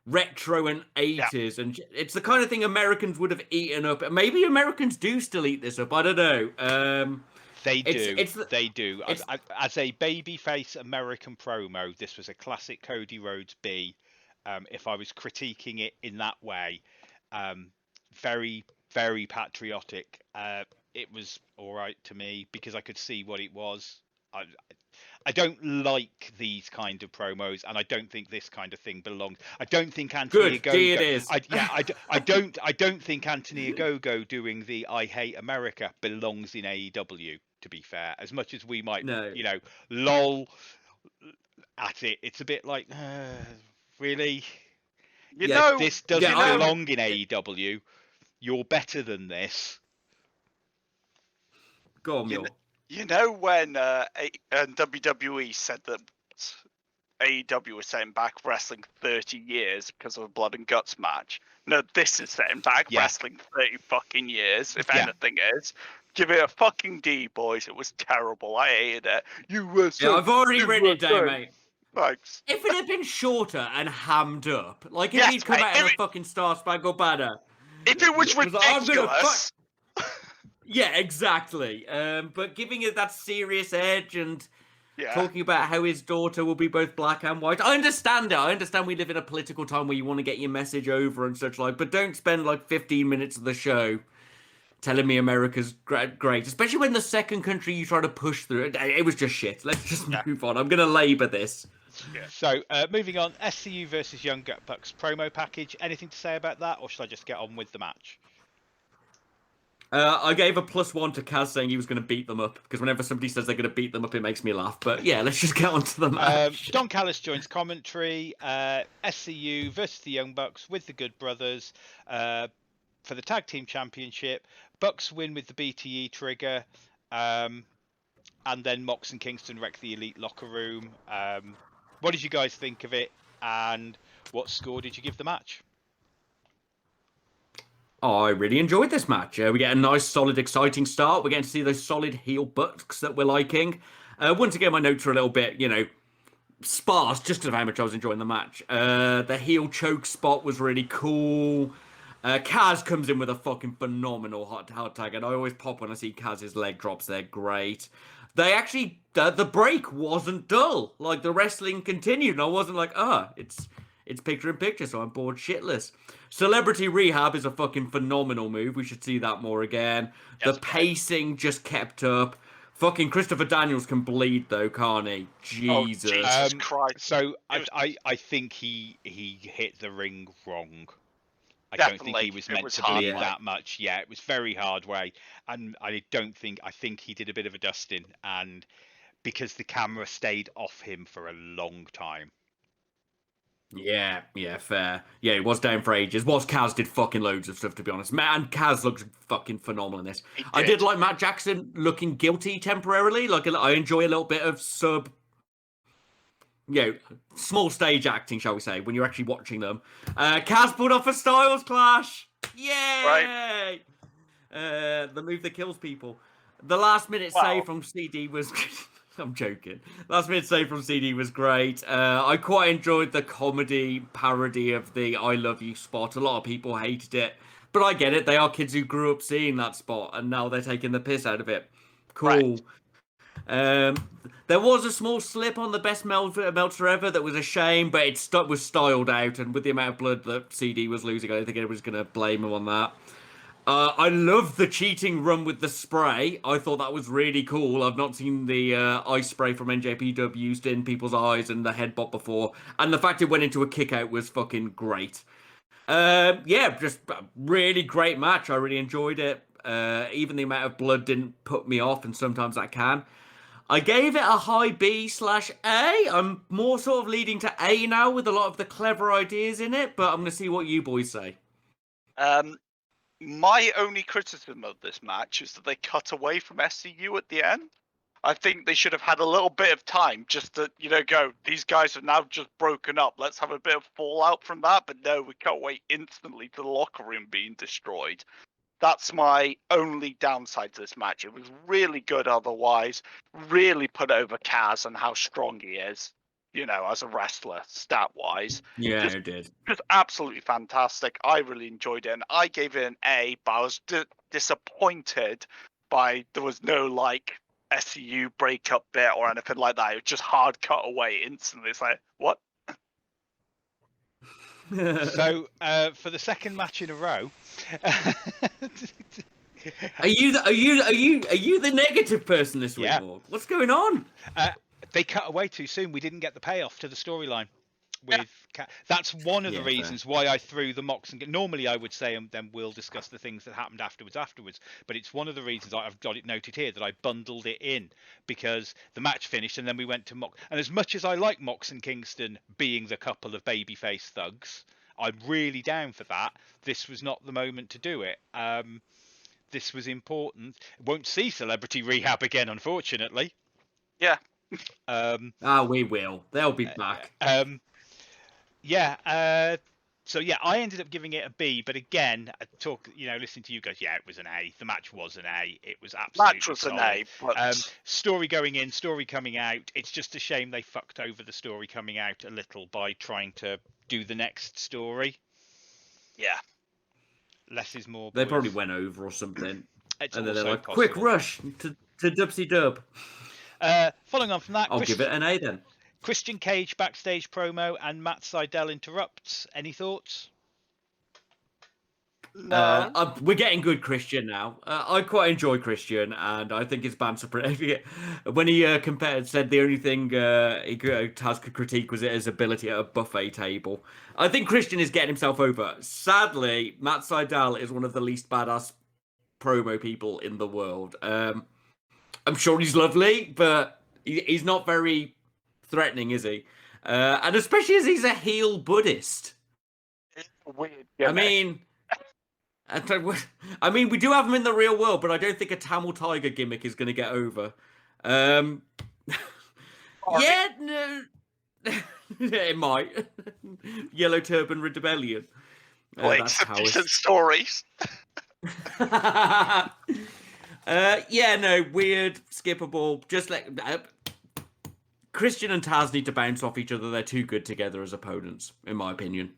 retro and 80s, and it's the kind of thing Americans would have eaten up. Maybe Americans do still eat this up. I don't know. They do. As a babyface American promo, this was a classic Cody Rhodes B. If I was critiquing it in that way, very, very patriotic. It was all right to me because I could see what it was. I don't like these kind of promos, and I don't think this kind of thing belongs. I don't think Anthony Ogogo. It is. I don't think Anthony Ogogo doing the "I hate America" belongs in AEW. To be fair, as much as we might, lol at it, it's a bit like, really, this doesn't belong in AEW. You're better than this. Go on, Muir. You know when WWE said that AEW was setting back wrestling 30 years because of a blood and guts match. No, this is setting back wrestling 30 fucking years, if anything is. Give it a fucking D, boys. It was terrible. I hated it. I've already written it down, mate. Thanks. If it had been shorter and hammed up, like if Yes, he'd come mate, out in a fucking Star Spangled Banner. If it was ridiculous. Yeah, exactly. But giving it that serious edge and Yeah. talking about how his daughter will be both black and white. I understand it. I understand we live in a political time where you want to get your message over and such like, but don't spend like 15 minutes of the show telling me America's great, especially when the second country you try to push through it was just shit. Let's just move on. I'm going to labour this. Yeah. So, moving on, SCU versus Young Bucks promo package. Anything to say about that, or should I just get on with the match? I gave a +1 to Kaz saying he was going to beat them up, because whenever somebody says they're going to beat them up, it makes me laugh. But yeah, let's just get on to the match. Don Callis joins commentary. SCU versus the Young Bucks with the Good Brothers for the Tag Team Championship. Bucks win with the BTE trigger. And then Mox and Kingston wreck the Elite locker room. What did you guys think of it? And what score did you give the match? I really enjoyed this match. We get a nice, solid, exciting start. We're getting to see those solid heel Bucks that we're liking. Once again, my notes are a little bit, sparse, just of how much I was enjoying the match. The heel choke spot was really cool. Kaz comes in with a fucking phenomenal hot tag, and I always pop when I see Kaz's leg drops. They're great. They actually, the break wasn't dull. Like, the wrestling continued, and I wasn't like, it's picture in picture, so I'm bored shitless. Celebrity Rehab is a fucking phenomenal move. We should see that more again. Yes, the pacing just kept up. Fucking Christopher Daniels can bleed though, can't he? Jesus. Oh, Jesus Christ. So I think he hit the ring wrong. I Definitely. don't think he was meant to bleed that much. Yeah, it was very hard way. And I think he did a bit of a dusting, and because the camera stayed off him for a long time. Yeah, fair. Yeah, it was down for ages. Kaz did fucking loads of stuff, to be honest. Man, Kaz looks fucking phenomenal in this. I did like Matt Jackson looking guilty temporarily. Like, I enjoy a little bit of small stage acting, shall we say, when you're actually watching them. Kaz pulled off a Styles Clash. Yay! Right. The move that kills people. The last minute save from CD was... I'm joking. Last minute save from CD was great. I quite enjoyed the comedy parody of the I Love You spot. A lot of people hated it, but I get it. They are kids who grew up seeing that spot, and now they're taking the piss out of it. Cool. Right. There was a small slip on the best Meltzer ever that was a shame, but it was styled out, and with the amount of blood that CD was losing, I don't think anyone was going to blame him on that. I love the cheating run with the spray. I thought that was really cool. I've not seen the ice spray from NJPW used in people's eyes and the headbutt before. And the fact it went into a kick out was fucking great. Just a really great match. I really enjoyed it. Even the amount of blood didn't put me off, and sometimes that can. I gave it a high B/A. I'm more sort of leading to A now with a lot of the clever ideas in it, but I'm going to see what you boys say. My only criticism of this match is that they cut away from SCU at the end. I think they should have had a little bit of time just to, go, these guys have now just broken up. Let's have a bit of fallout from that. But no, we cut away instantly to the locker room being destroyed. That's my only downside to this match. It was really good otherwise. Really put over Kaz and how strong he is. As a wrestler, stat-wise. Yeah, it did. Just absolutely fantastic. I really enjoyed it, and I gave it an A, but I was disappointed there was no, SCU breakup bit or anything like that. It was just hard cut away instantly. It's like, what? So, for the second match in a row... Are you the negative person this week, Morg? What's going on? They cut away too soon. We didn't get the payoff to the storyline. That's one of the reasons why I threw the Mox and normally I would say, and then we'll discuss the things that happened afterwards. But it's one of the reasons I've got it noted here that I bundled it in, because the match finished and then we went to Mox. And as much as I like Mox and Kingston being the couple of babyface thugs, I'm really down for that. This was not the moment to do it. This was important. Won't see Celebrity Rehab again, unfortunately. Yeah. We will. They'll be back. So yeah, I ended up giving it a B, but again, listening to you guys, yeah, it was an A. The match was an A. It was absolutely Match was solid. an A, but Story going in, story coming out. It's just a shame they fucked over the story coming out a little by trying to do the next story. Yeah. Less is more. They Boys. probably went over or something. It's and then they're like, possible. quick rush to Dubsy Dub. Following on from that, I'll give it an A then. Christian Cage backstage promo and Matt Sydal interrupts. Any thoughts? No. We're getting good Christian now. I quite enjoy Christian, and I think his banter. When he said the only thing he has to critique was his ability at a buffet table. I think Christian is getting himself over. Sadly, Matt Sydal is one of the least badass promo people in the world. I'm sure he's lovely, but he's not very threatening, is he? And especially as he's a heel Buddhist. It's weird. I mean, we do have him in the real world, but I don't think a Tamil Tiger gimmick is going to get over. Yeah, no, it might. Yellow Turban Rebellion. That's some decent stories. Yeah, no, weird, skippable. Just like Christian and Taz need to bounce off each other. They're too good together as opponents, in my opinion.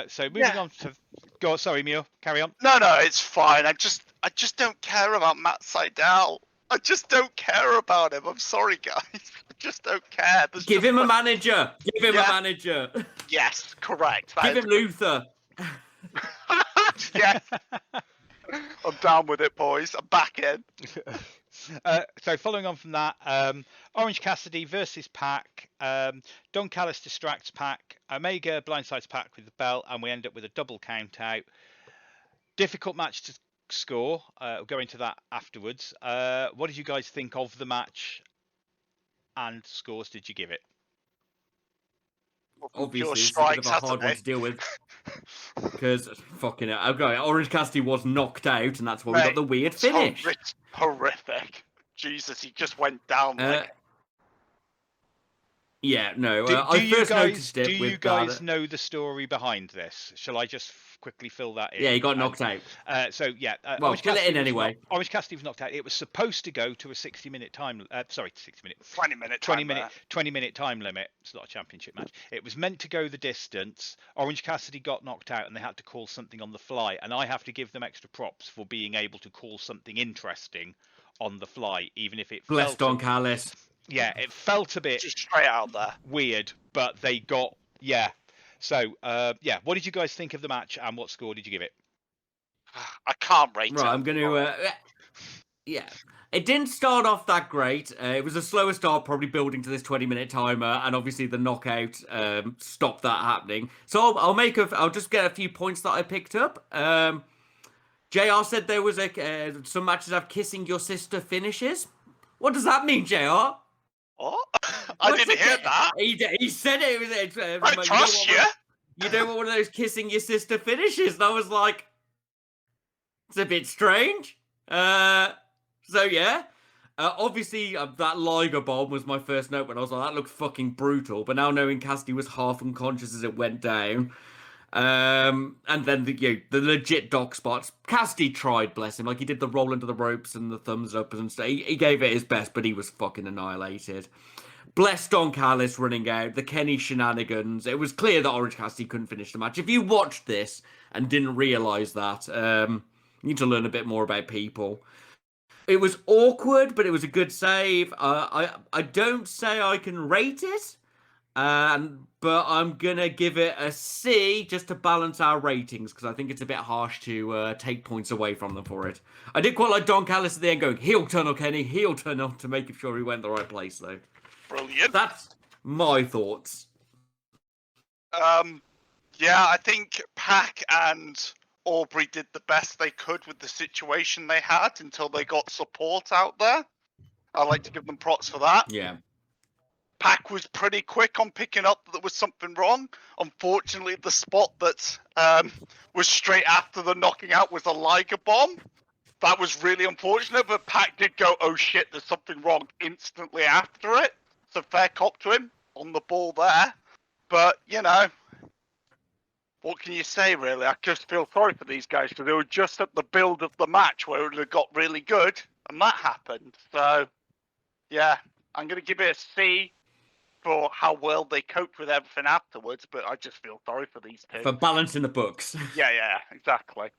So moving on to go. Sorry, Muir, carry on. No, it's fine. I just don't care about Matt Sydal. I just don't care about him. I'm sorry, guys. I just don't care. Give him a manager. Give him a manager. Yes, correct. Give him Luther. Yes. I'm down with it, boys. I'm back in. So following on from that, Orange Cassidy versus Pac. Don Callis distracts Pac. Omega blindsides Pac with the belt, and we end up with a double count out. Difficult match to score. We'll go into that afterwards. What did you guys think of the match? And scores did you give it? Obviously, it's a bit of a hard one to deal with. Because, fucking hell. Okay, Orange Cassidy was knocked out, and that's why we got the weird finish. Horrific. Jesus, he just went down. Yeah, no. I first noticed it. Do you guys know the story behind this? Shall I just quickly fill that in? Yeah, he got knocked out. Well, fill it in anyway. Orange Cassidy was knocked out. It was supposed to go to a 60-minute time. 20-minute time limit. It's not a championship match. It was meant to go the distance. Orange Cassidy got knocked out, and they had to call something on the fly. And I have to give them extra props for being able to call something interesting on the fly, even if it. Bless Don Callis. Yeah, it felt a bit just straight out there weird, but they got So what did you guys think of the match, and what score did you give it? I can't rate it. Right, I'm going to. It didn't start off that great. It was a slower start, probably building to this 20-minute timer, and obviously the knockout stopped that happening. So I'll just get a few points that I picked up. JR said there was some matches have kissing your sister finishes. What does that mean, JR? What? I didn't hear that. He said it. I trust you. You don't want one of those kissing your sister finishes. And I was like, it's a bit strange. Obviously that Liger bomb was my first note when I was like, that looked fucking brutal. But now knowing Cassidy was half unconscious as it went down. And then the legit dock spots. Cassidy tried, bless him. Like, he did the roll into the ropes and the thumbs up and stuff. He gave it his best, but he was fucking annihilated. Bless Don Callis running out. The Kenny shenanigans. It was clear that Orange Cassidy couldn't finish the match. If you watched this and didn't realise that, you need to learn a bit more about people. It was awkward, but it was a good save. I don't say I can rate it. But I'm going to give it a C just to balance our ratings because I think it's a bit harsh to take points away from them for it. I did quite like Don Callis at the end going, heel turn on Kenny, heel turn on to make sure he went the right place though. Brilliant. That's my thoughts. I think Pac and Aubrey did the best they could with the situation they had until they got support out there. I'd like to give them props for that. Yeah. Pac was pretty quick on picking up that there was something wrong. Unfortunately, the spot that was straight after the knocking out was a Liger bomb. that was really unfortunate, but Pac did go, oh shit, there's something wrong instantly after it. So fair cop to him on the ball there. But, you know, what can you say, really? I just feel sorry for these guys because they were just at the build of the match where it got really good, and that happened. So, yeah, I'm going to give it a C for how well they coped with everything afterwards, but I just feel sorry for these two. For balancing the books. Yeah, exactly.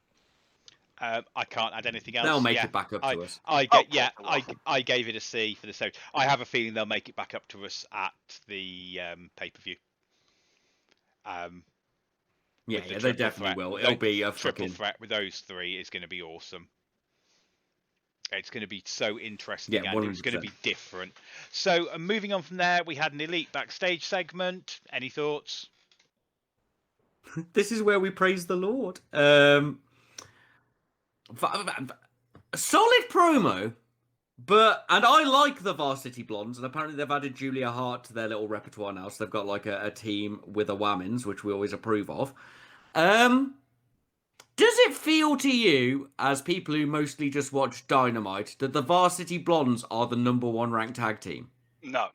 I can't add anything else. They'll make it back up to us. I gave it a C for the so. I have a feeling they'll make it back up to us at the pay-per-view. Yeah, they definitely will. It'll be a triple threat with those three is going to be awesome. It's going to be so interesting, and it's going to be different. So, moving on from there, we had an Elite backstage segment. Any thoughts? This is where we praise the Lord. Solid promo, and I like the Varsity Blondes, and apparently they've added Julia Hart to their little repertoire now, so they've got like a team with a Whammons, which we always approve of. Does it feel to you, as people who mostly just watch Dynamite, that the Varsity Blondes are the #1 ranked tag team? No.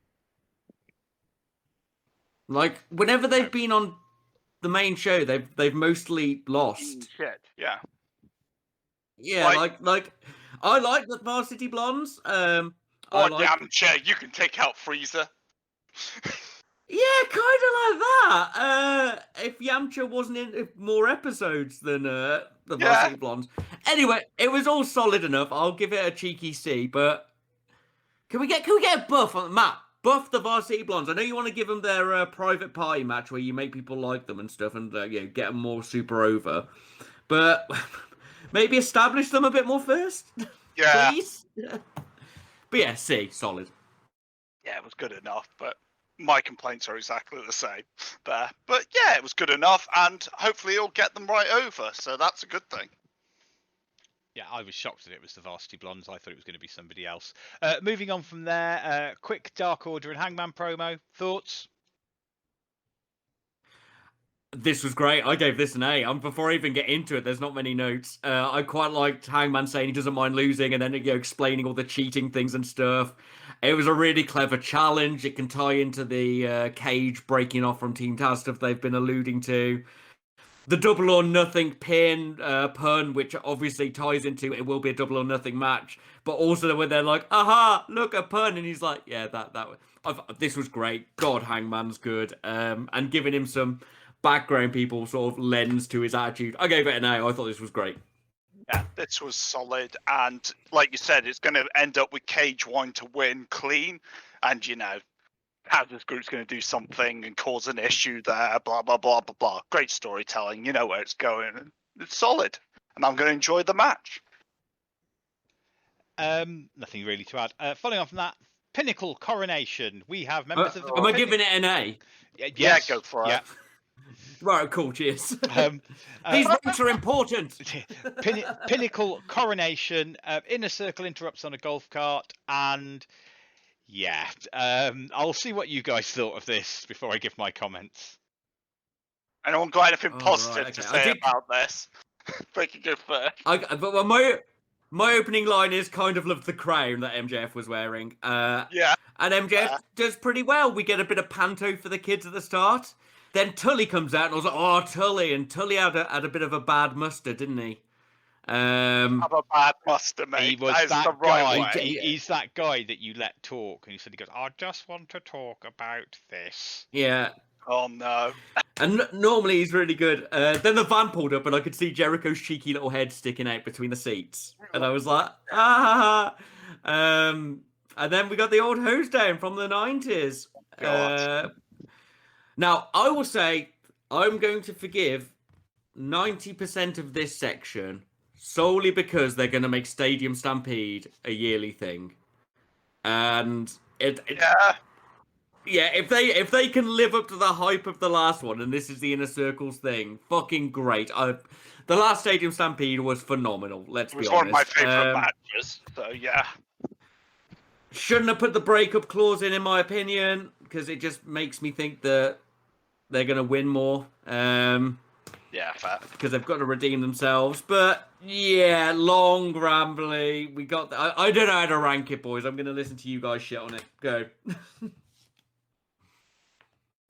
Like, whenever they've been on the main show, they've mostly lost. Shit, yeah. Yeah, like I like the Varsity Blondes. Damn chair, you can take out Freezer. Yeah, kind of like that. If Yamcha wasn't in more episodes than the Varsity Blondes. Anyway, it was all solid enough. I'll give it a cheeky C. But can we get a buff on Matt? Buff the Varsity Blondes. I know you want to give them their private party match where you make people like them and stuff, and get them more super over. But maybe establish them a bit more first. Yeah. Please. But yeah, C, solid. Yeah, it was good enough, but my complaints are exactly the same there. But yeah, it was good enough, and hopefully it'll get them right over, so that's a good thing. Yeah, I was shocked that it was the Varsity Blondes. I thought it was going to be somebody else. Moving on from there, quick Dark Order and Hangman promo. Thoughts? This was great. I gave this an A. Before I even get into it, there's not many notes. I quite liked Hangman saying he doesn't mind losing, and then explaining all the cheating things and stuff. It was a really clever challenge. It can tie into the Cage breaking off from Team Taz stuff they've been alluding to. The double or nothing pun, which obviously ties into it will be a double or nothing match. But also when they're like, aha, look, a pun. And he's like, yeah, this was great. God, Hangman's good. And giving him some background people sort of lens to his attitude. I gave it an A. I thought this was great. Yeah, this was solid, and like you said, it's going to end up with Cage wanting to win clean, and how this group's going to do something and cause an issue there, blah, blah, blah, blah, blah. Great storytelling, you know where it's going. It's solid, and I'm going to enjoy the match. Nothing really to add. Following on from that, Pinnacle Coronation. We have members of the... Am I giving it an A? Yes. Yeah, go for it. Yeah. Right, cool, cheers. These votes are important. Pinnacle Coronation. Inner Circle interrupts on a golf cart, and I'll see what you guys thought of this before I give my comments. Anyone got anything positive to say about this? They can go first. But my opening line is kind of love the crown that MJF was wearing. Yeah. And MJF does pretty well. We get a bit of panto for the kids at the start. Then Tully comes out, and I was like, oh, Tully. And Tully had a bit of a bad muster, didn't he? Have a bad muster, mate. He was that guy. He's that guy that you let talk, and he said, he goes, I just want to talk about this. Yeah. Oh, no. And normally he's really good. Then the van pulled up, and I could see Jericho's cheeky little head sticking out between the seats. And I was like, ah. And then we got the old hose down from the 90s. Now, I will say I'm going to forgive 90% of this section solely because they're going to make Stadium Stampede a yearly thing. And if they can live up to the hype of the last one, and this is the Inner Circles thing, fucking great. The last Stadium Stampede was phenomenal, let's be honest. It was one of my favourite matches, so yeah. Shouldn't have put the breakup clause in my opinion, because it just makes me think that they're going to win more. Yeah, fair. Because they've got to redeem themselves. But yeah, long, rambly. We got. I don't know how to rank it, boys. I'm going to listen to you guys shit on it. Go.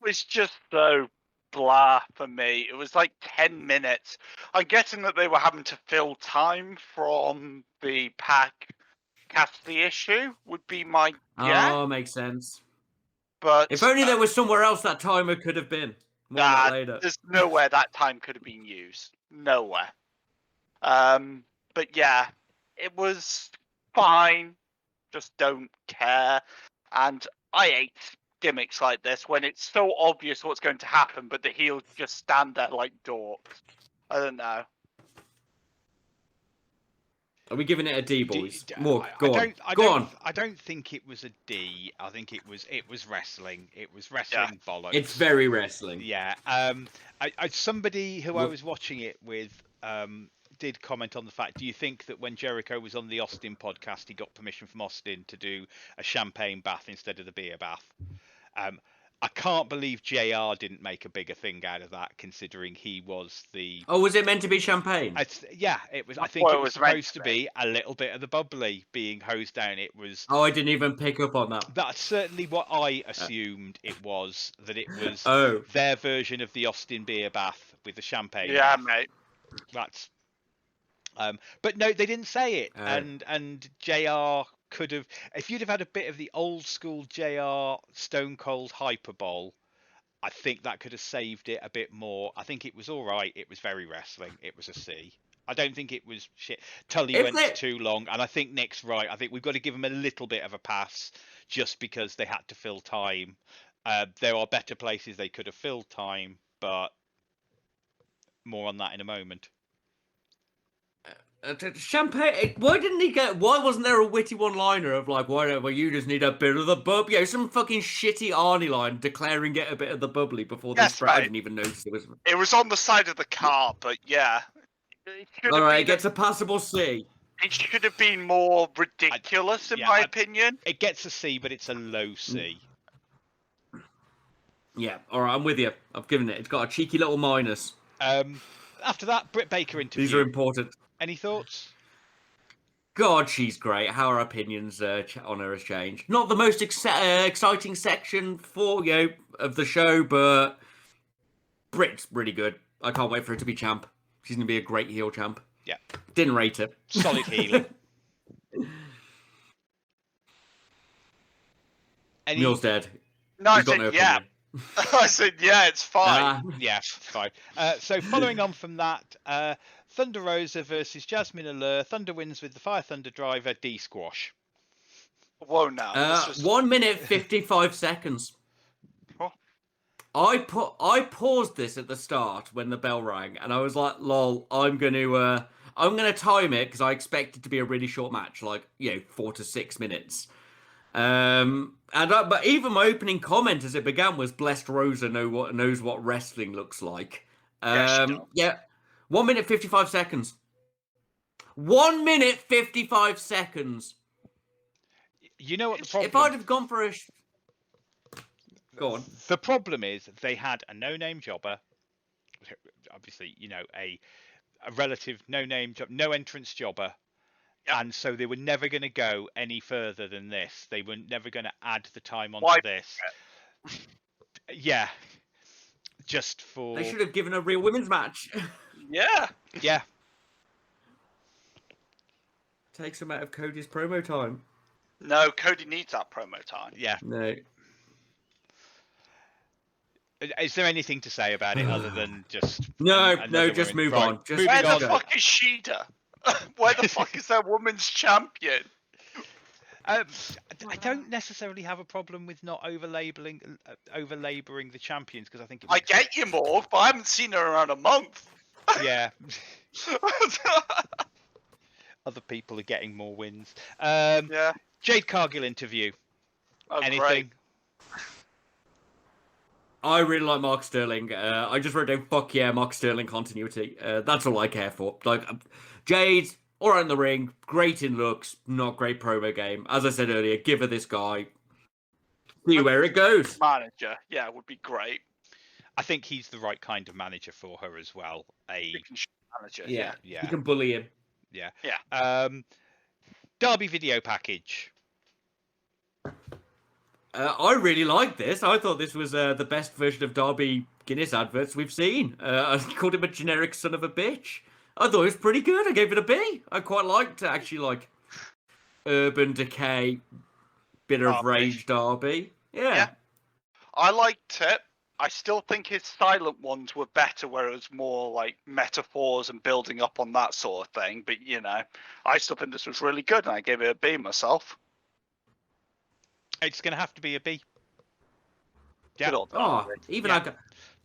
It's just so blah for me. It was like 10 minutes. I'm guessing that they were having to fill time from the Pac Cassidy issue, would be my guess. Oh, makes sense. But If only there was somewhere else that timer could have been. More later. there's nowhere that time could have been used. Nowhere. But yeah, it was fine. Just don't care. And I hate gimmicks like this when it's so obvious what's going to happen, but the heels just stand there like dorks. I don't know. Are we giving it a D, boys? Morg, go on. I don't think it was a D. I think it was wrestling. It was wrestling bollocks. It's very wrestling. Yeah. Somebody who I was watching it with did comment on the fact, do you think that when Jericho was on the Austin podcast, he got permission from Austin to do a champagne bath instead of the beer bath? I can't believe JR didn't make a bigger thing out of that, considering he was the... Oh, was it meant to be champagne? Yeah, it was. I think it was supposed to be a little bit of the bubbly being hosed down. It was... Oh, I didn't even pick up on that. That's certainly what I assumed it was, that it was their version of the Austin beer bath with the champagne bath. Mate. That's... but no, they didn't say it, and JR could have, if you'd have had a bit of the old school JR Stone Cold Hyperbole, I think that could have saved it a bit more. I think it was all right. It was very wrestling. It was a C. I don't think it was shit. Tully went too long, and I think Nick's right. I think we've got to give them a little bit of a pass just because they had to fill time. There are better places they could have filled time, but more on that in a moment. Champagne. Why didn't he get? Why wasn't there a witty one-liner of like, whatever, you just need a bit of the bubbly? You know, some fucking shitty Arnie line declaring get a bit of the bubbly before they spread. I didn't even notice it was. It was on the side of the car, but yeah. All right, it gets a passable C. It should have been more ridiculous, in my opinion. It gets a C, but it's a low C. Yeah, all right, I'm with you. I've given it. It's got a cheeky little minus. After that, Britt Baker interview. These are important. Any thoughts? God, she's great. How her opinions on her has changed. Not the most exciting section of the show, but Britt's really good. I can't wait for her to be champ. She's going to be a great heel champ. Yeah. Didn't rate her. Solid heel. Neil's dead. No, I said yeah. I said yeah, it's fine. Yeah, fine. So following on from that, Thunder Rosa versus Jasmine Allure. Thunder wins with the Fire Thunder Driver D squash. Whoa, now. 1 minute 55 seconds. Oh. I paused this at the start when the bell rang, and I was like, "Lol, I'm gonna time it because I expect it to be a really short match, like 4 to 6 minutes." But even my opening comment as it began was, "Blessed Rosa knows what wrestling looks like." Yeah. 1 minute 55 seconds. 1 minute 55 seconds. You know what the problem? If I'd have gone for a... Go on. The problem is they had a no-name jobber, obviously, a relative no-name, no entrance jobber, and so they were never going to go any further than this. They were never going to add the time onto this. Yeah. Just for... They should have given a real women's match. Yeah. Yeah. Take some out of Cody's promo time. No, Cody needs that promo time. Yeah. No. Is there anything to say about it other than just... No, just move on. Just Where the fuck is Sheeta? Where the fuck is their women's champion? I don't necessarily have a problem with not over-labouring the champions, because I think... I get you, Morg, but I haven't seen her around a month. Yeah. Other people are getting more wins. Jade Cargill interview. Oh, anything? Great. I really like Mark Sterling. I just wrote down, fuck yeah, Mark Sterling continuity. That's all I care for. Like, Jade, all right in the ring, great in looks, not great promo game. As I said earlier, give her this guy. See where it goes. Manager, yeah, would be great. I think he's the right kind of manager for her as well. Manager, Yeah, Yeah. you can bully him. Yeah. Yeah. Derby video package. I really liked this. I thought this was the best version of Darby Guinness adverts we've seen. I called him a generic son of a bitch. I thought it was pretty good. I gave it a B. I quite liked actually like Urban Decay, bit of Darby. rage Darby. Yeah. I liked it. I still think his silent ones were better, where it was more like metaphors and building up on that sort of thing. But I still think this was really good, and I gave it a B myself. It's going to have to be a B. Yeah. Good old Oh, Darby. even Yeah. I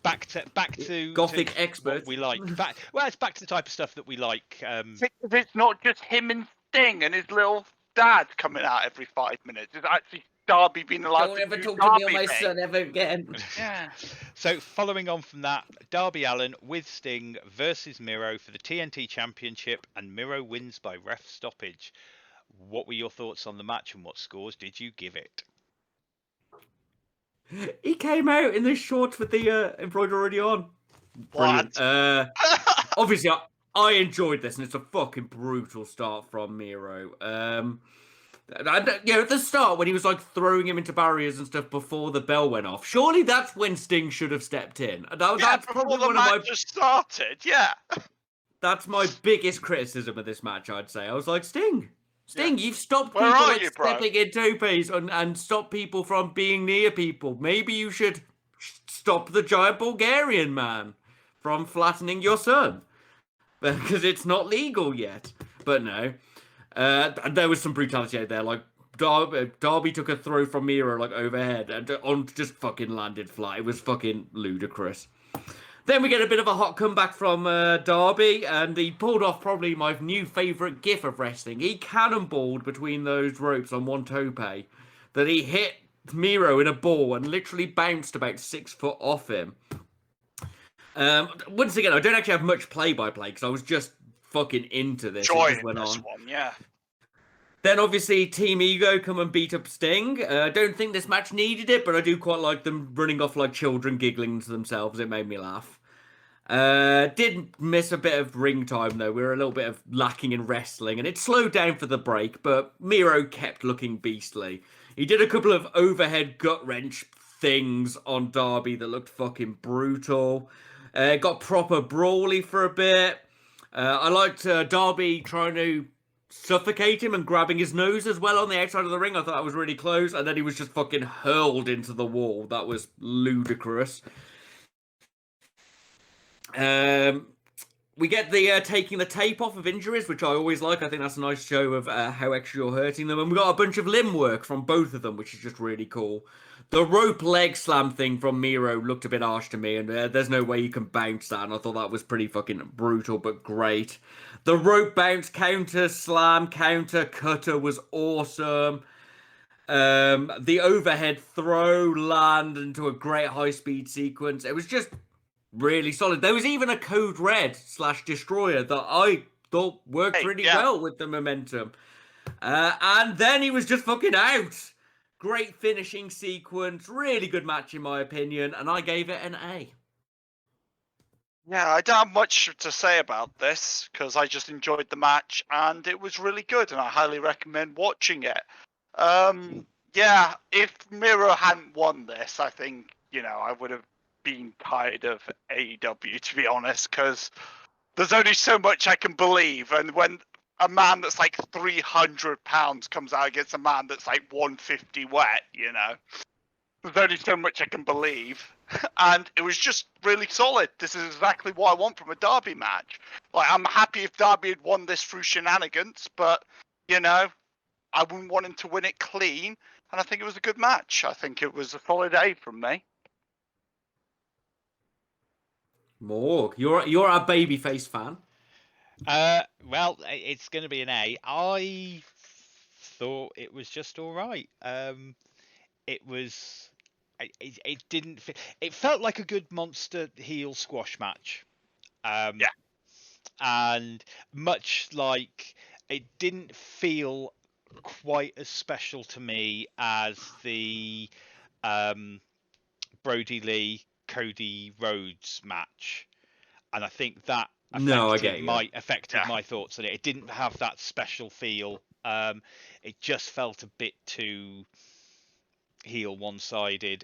Back to Gothic to expert. what we like. It's back to the type of stuff that we like. It's not just him and Sting and his little dad coming out every 5 minutes. It's actually Darby being allowed Don't to ever do talk Darby to me or my thing. son ever again. Yeah. So following on from that, Darby Allin with Sting versus Miro for the TNT Championship, and Miro wins by ref stoppage. What were your thoughts on the match, and what scores did you give it? He came out in this shorts with the embroidery already on. Brilliant. Obviously, I enjoyed this, and it's a fucking brutal start from Miro. At the start, when he was like throwing him into barriers and stuff before the bell went off, surely that's when Sting should have stepped in. That's probably one of my. Just started, yeah. That's my biggest criticism of this match. I'd say I was like, Sting, you've stopped Where people are like you, bro? stepping in topes and stop people from being near people. Maybe you should stop the giant Bulgarian man from flattening your son, because it's not legal yet. But no, there was some brutality out there. Like Darby took a throw from Miro like overhead and on just fucking landed flat. It was fucking ludicrous. Then we get a bit of a hot comeback from Darby, and he pulled off probably my new favourite gif of wrestling. He cannonballed between those ropes on one tope that he hit Miro in a ball and literally bounced about 6 foot off him. Once again, I don't actually have much play-by-play because I was just fucking into this. It just went on. One, yeah. Then obviously Team Ego come and beat up Sting. I don't think this match needed it, but I do quite like them running off like children giggling to themselves. It made me laugh. Did miss a bit of ring time though. We were a little bit of lacking in wrestling, and it slowed down for the break, but Miro kept looking beastly. He did a couple of overhead gut wrench things on Darby that looked fucking brutal. Got proper brawly for a bit. I liked Darby trying to suffocate him and grabbing his nose as well on the outside of the ring. I thought that was really close, and then he was just fucking hurled into the wall. That was ludicrous. We get the taking the tape off of injuries, which I always like. I think that's a nice show of how actually you're hurting them. And we got a bunch of limb work from both of them, which is just really cool. The rope leg slam thing from Miro looked a bit harsh to me, and there's no way you can bounce that. And I thought that was pretty fucking brutal, but great. The rope bounce, counter slam, counter cutter was awesome. The overhead throw land into a great high-speed sequence. It was just really solid. There was even a Code Red / Destroyer that I thought worked really well with the momentum. And then he was just fucking out. Great finishing sequence. Really good match in my opinion. And I gave it an A. Yeah, I don't have much to say about this because I just enjoyed the match and it was really good and I highly recommend watching it. Yeah, if Miro hadn't won this, I think, I would have been tired of AEW, to be honest, because there's only so much I can believe. And when a man that's like 300 pounds comes out against a man that's like 150 wet, there's only so much I can believe. And it was just really solid. This is exactly what I want from a Derby match. Like, I'm happy if Derby had won this through shenanigans, but, I wouldn't want him to win it clean. And I think it was a good match. I think it was a solid A from me. Morg, you're a babyface fan. Well, it's going to be an A. I thought it was just all right. It was. It didn't. It felt like a good monster heel squash match. Yeah. And much like it didn't feel quite as special to me as the Brody Lee Cody Rhodes match, and I think that No, I get you. affected my thoughts on it. It didn't have that special feel. It just felt a bit too heel one-sided.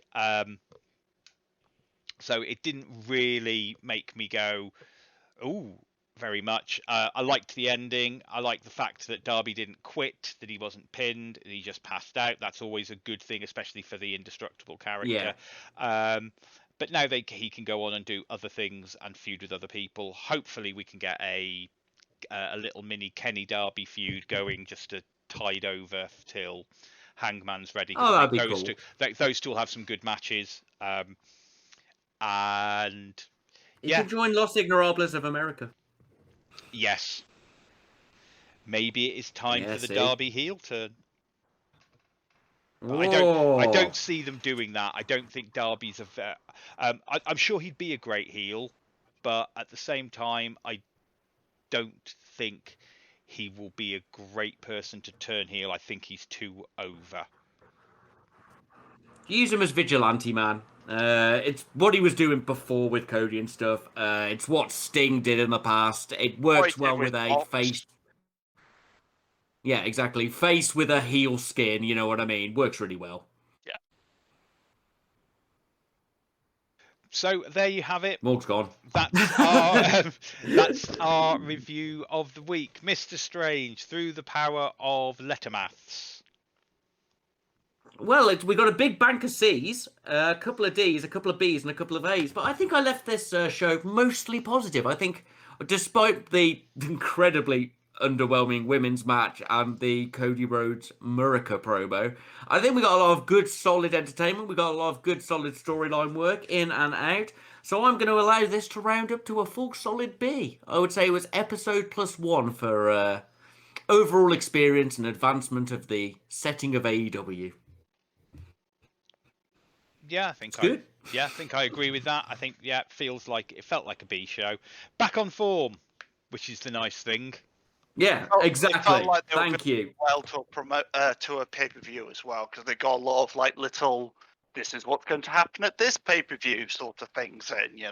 So it didn't really make me go, "Ooh," very much. I liked the ending. I liked the fact that Darby didn't quit, that he wasn't pinned, and he just passed out. That's always a good thing, especially for the indestructible character. But now he can go on and do other things and feud with other people. Hopefully, we can get a little mini Kenny Darby feud going, just to tide over till Hangman's ready. Oh, that'd be cool. Those two will have some good matches. And you can join Los Ignorables of America. Yes. Maybe it is time for the Darby heel turn. I don't see them doing that. I don't think Darby's I'm sure he'd be a great heel, but at the same time, I don't think he will be a great person to turn heel. I think he's too over. Use him as vigilante, man. It's what he was doing before with Cody and stuff. It's what Sting did in the past. It works well with a face. Yeah, exactly. Face with a heel skin, you know what I mean? Works really well. Yeah. So there you have it. Morg's gone. That's our review of the week. Mr. Strange, through the power of letter maths. Well, we got a big bank of C's, a couple of D's, a couple of B's, and a couple of A's. But I think I left this show mostly positive. I think, despite the incredibly underwhelming women's match and the Cody Rhodes Murica promo, I think we got a lot of good, solid entertainment. We got a lot of good, solid storyline work in and out. So I'm going to allow this to round up to a full, solid B. I would say it was episode +1 for overall experience and advancement of the setting of AEW. Yeah, I think I agree with that. I think it felt like a B show. Back on form, which is the nice thing. Yeah, exactly. Like Thank you. Well, to promote to a pay-per-view as well, because they got a lot of like little, this is what's going to happen at this pay-per-view sort of things in,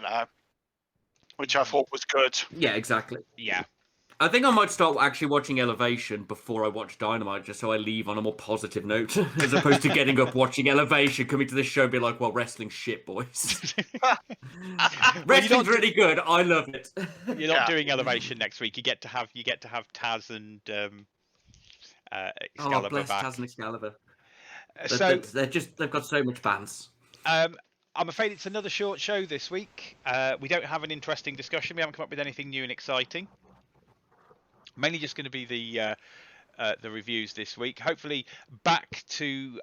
which I thought was good. Yeah, exactly. Yeah. I think I might start actually watching Elevation before I watch Dynamite, just so I leave on a more positive note, as opposed to getting up, watching Elevation, coming to this show, and be like, "Well, wrestling shit, boys." Wrestling's really good. I love it. You're not doing Elevation next week. You get to have Taz and Excalibur bless back. Taz and Excalibur. So they've got so much fans. I'm afraid it's another short show this week. We don't have an interesting discussion. We haven't come up with anything new and exciting. Mainly just going to be the reviews this week. Hopefully back to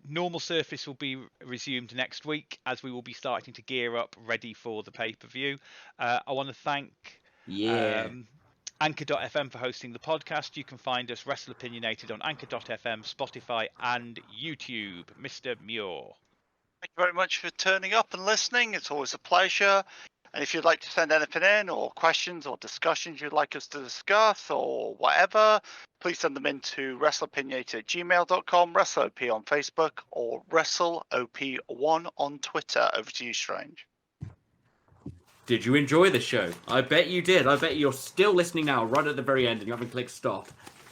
normal surface will be resumed next week, as we will be starting to gear up ready for the pay-per-view. I want to thank Anchor.fm for hosting the podcast. You can find us Wrestleopinionated on Anchor.fm, Spotify and YouTube. Mr. Muir. Thank you very much for turning up and listening. It's always a pleasure. And if you'd like to send anything in, or questions or discussions you'd like us to discuss, or whatever, please send them in to wrestleopinionated@gmail.com, WrestleOP on Facebook, or WrestleOP1 on Twitter. Over to you, Strange. Did you enjoy the show? I bet you did. I bet you're still listening now, right at the very end, and you haven't clicked stop.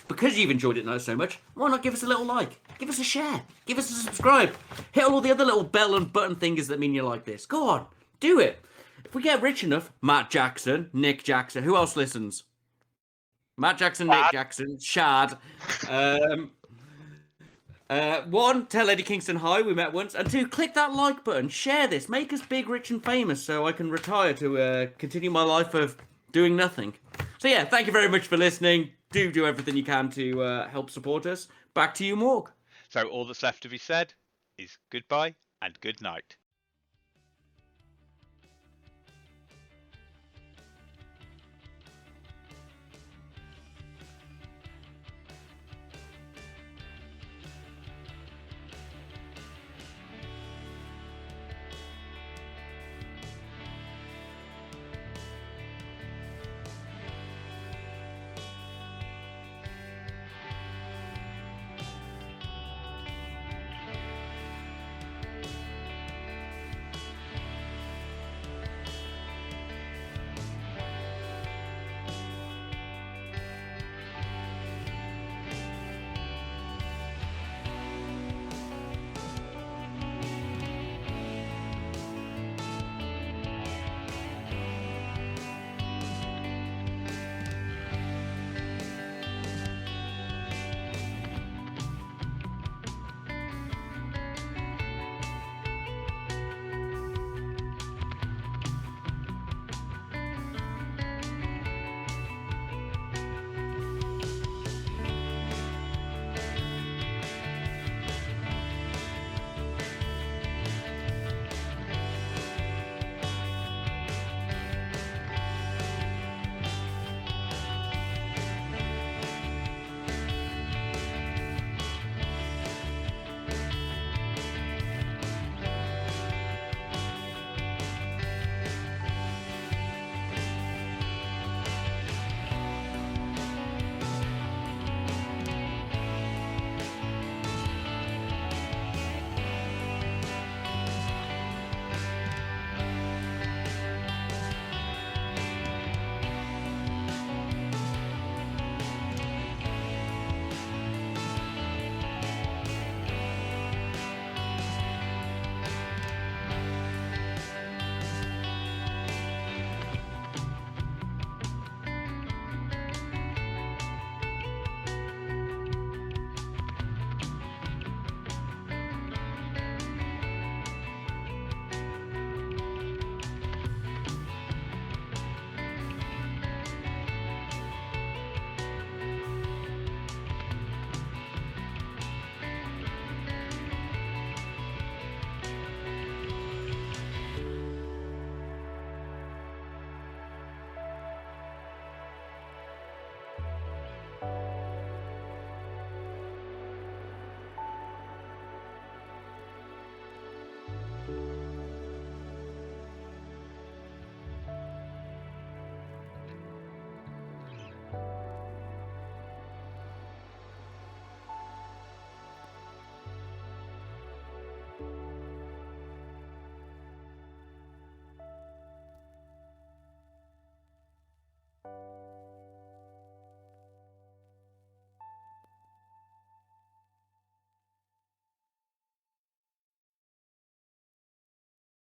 Because you've enjoyed it so much, why not give us a little like? Give us a share. Give us a subscribe. Hit all the other little bell and button thingers that mean you like this. Go on. Do it. If we get rich enough, Matt Jackson, Nick Jackson, who else listens? Matt Jackson, Nick Jackson, Shad. One, tell Eddie Kingston hi, we met once. And two, click that like button, share this, make us big, rich and famous so I can retire to continue my life of doing nothing. So yeah, thank you very much for listening. Do everything you can to help support us. Back to you, Morg. So all that's left to be said is goodbye and good night.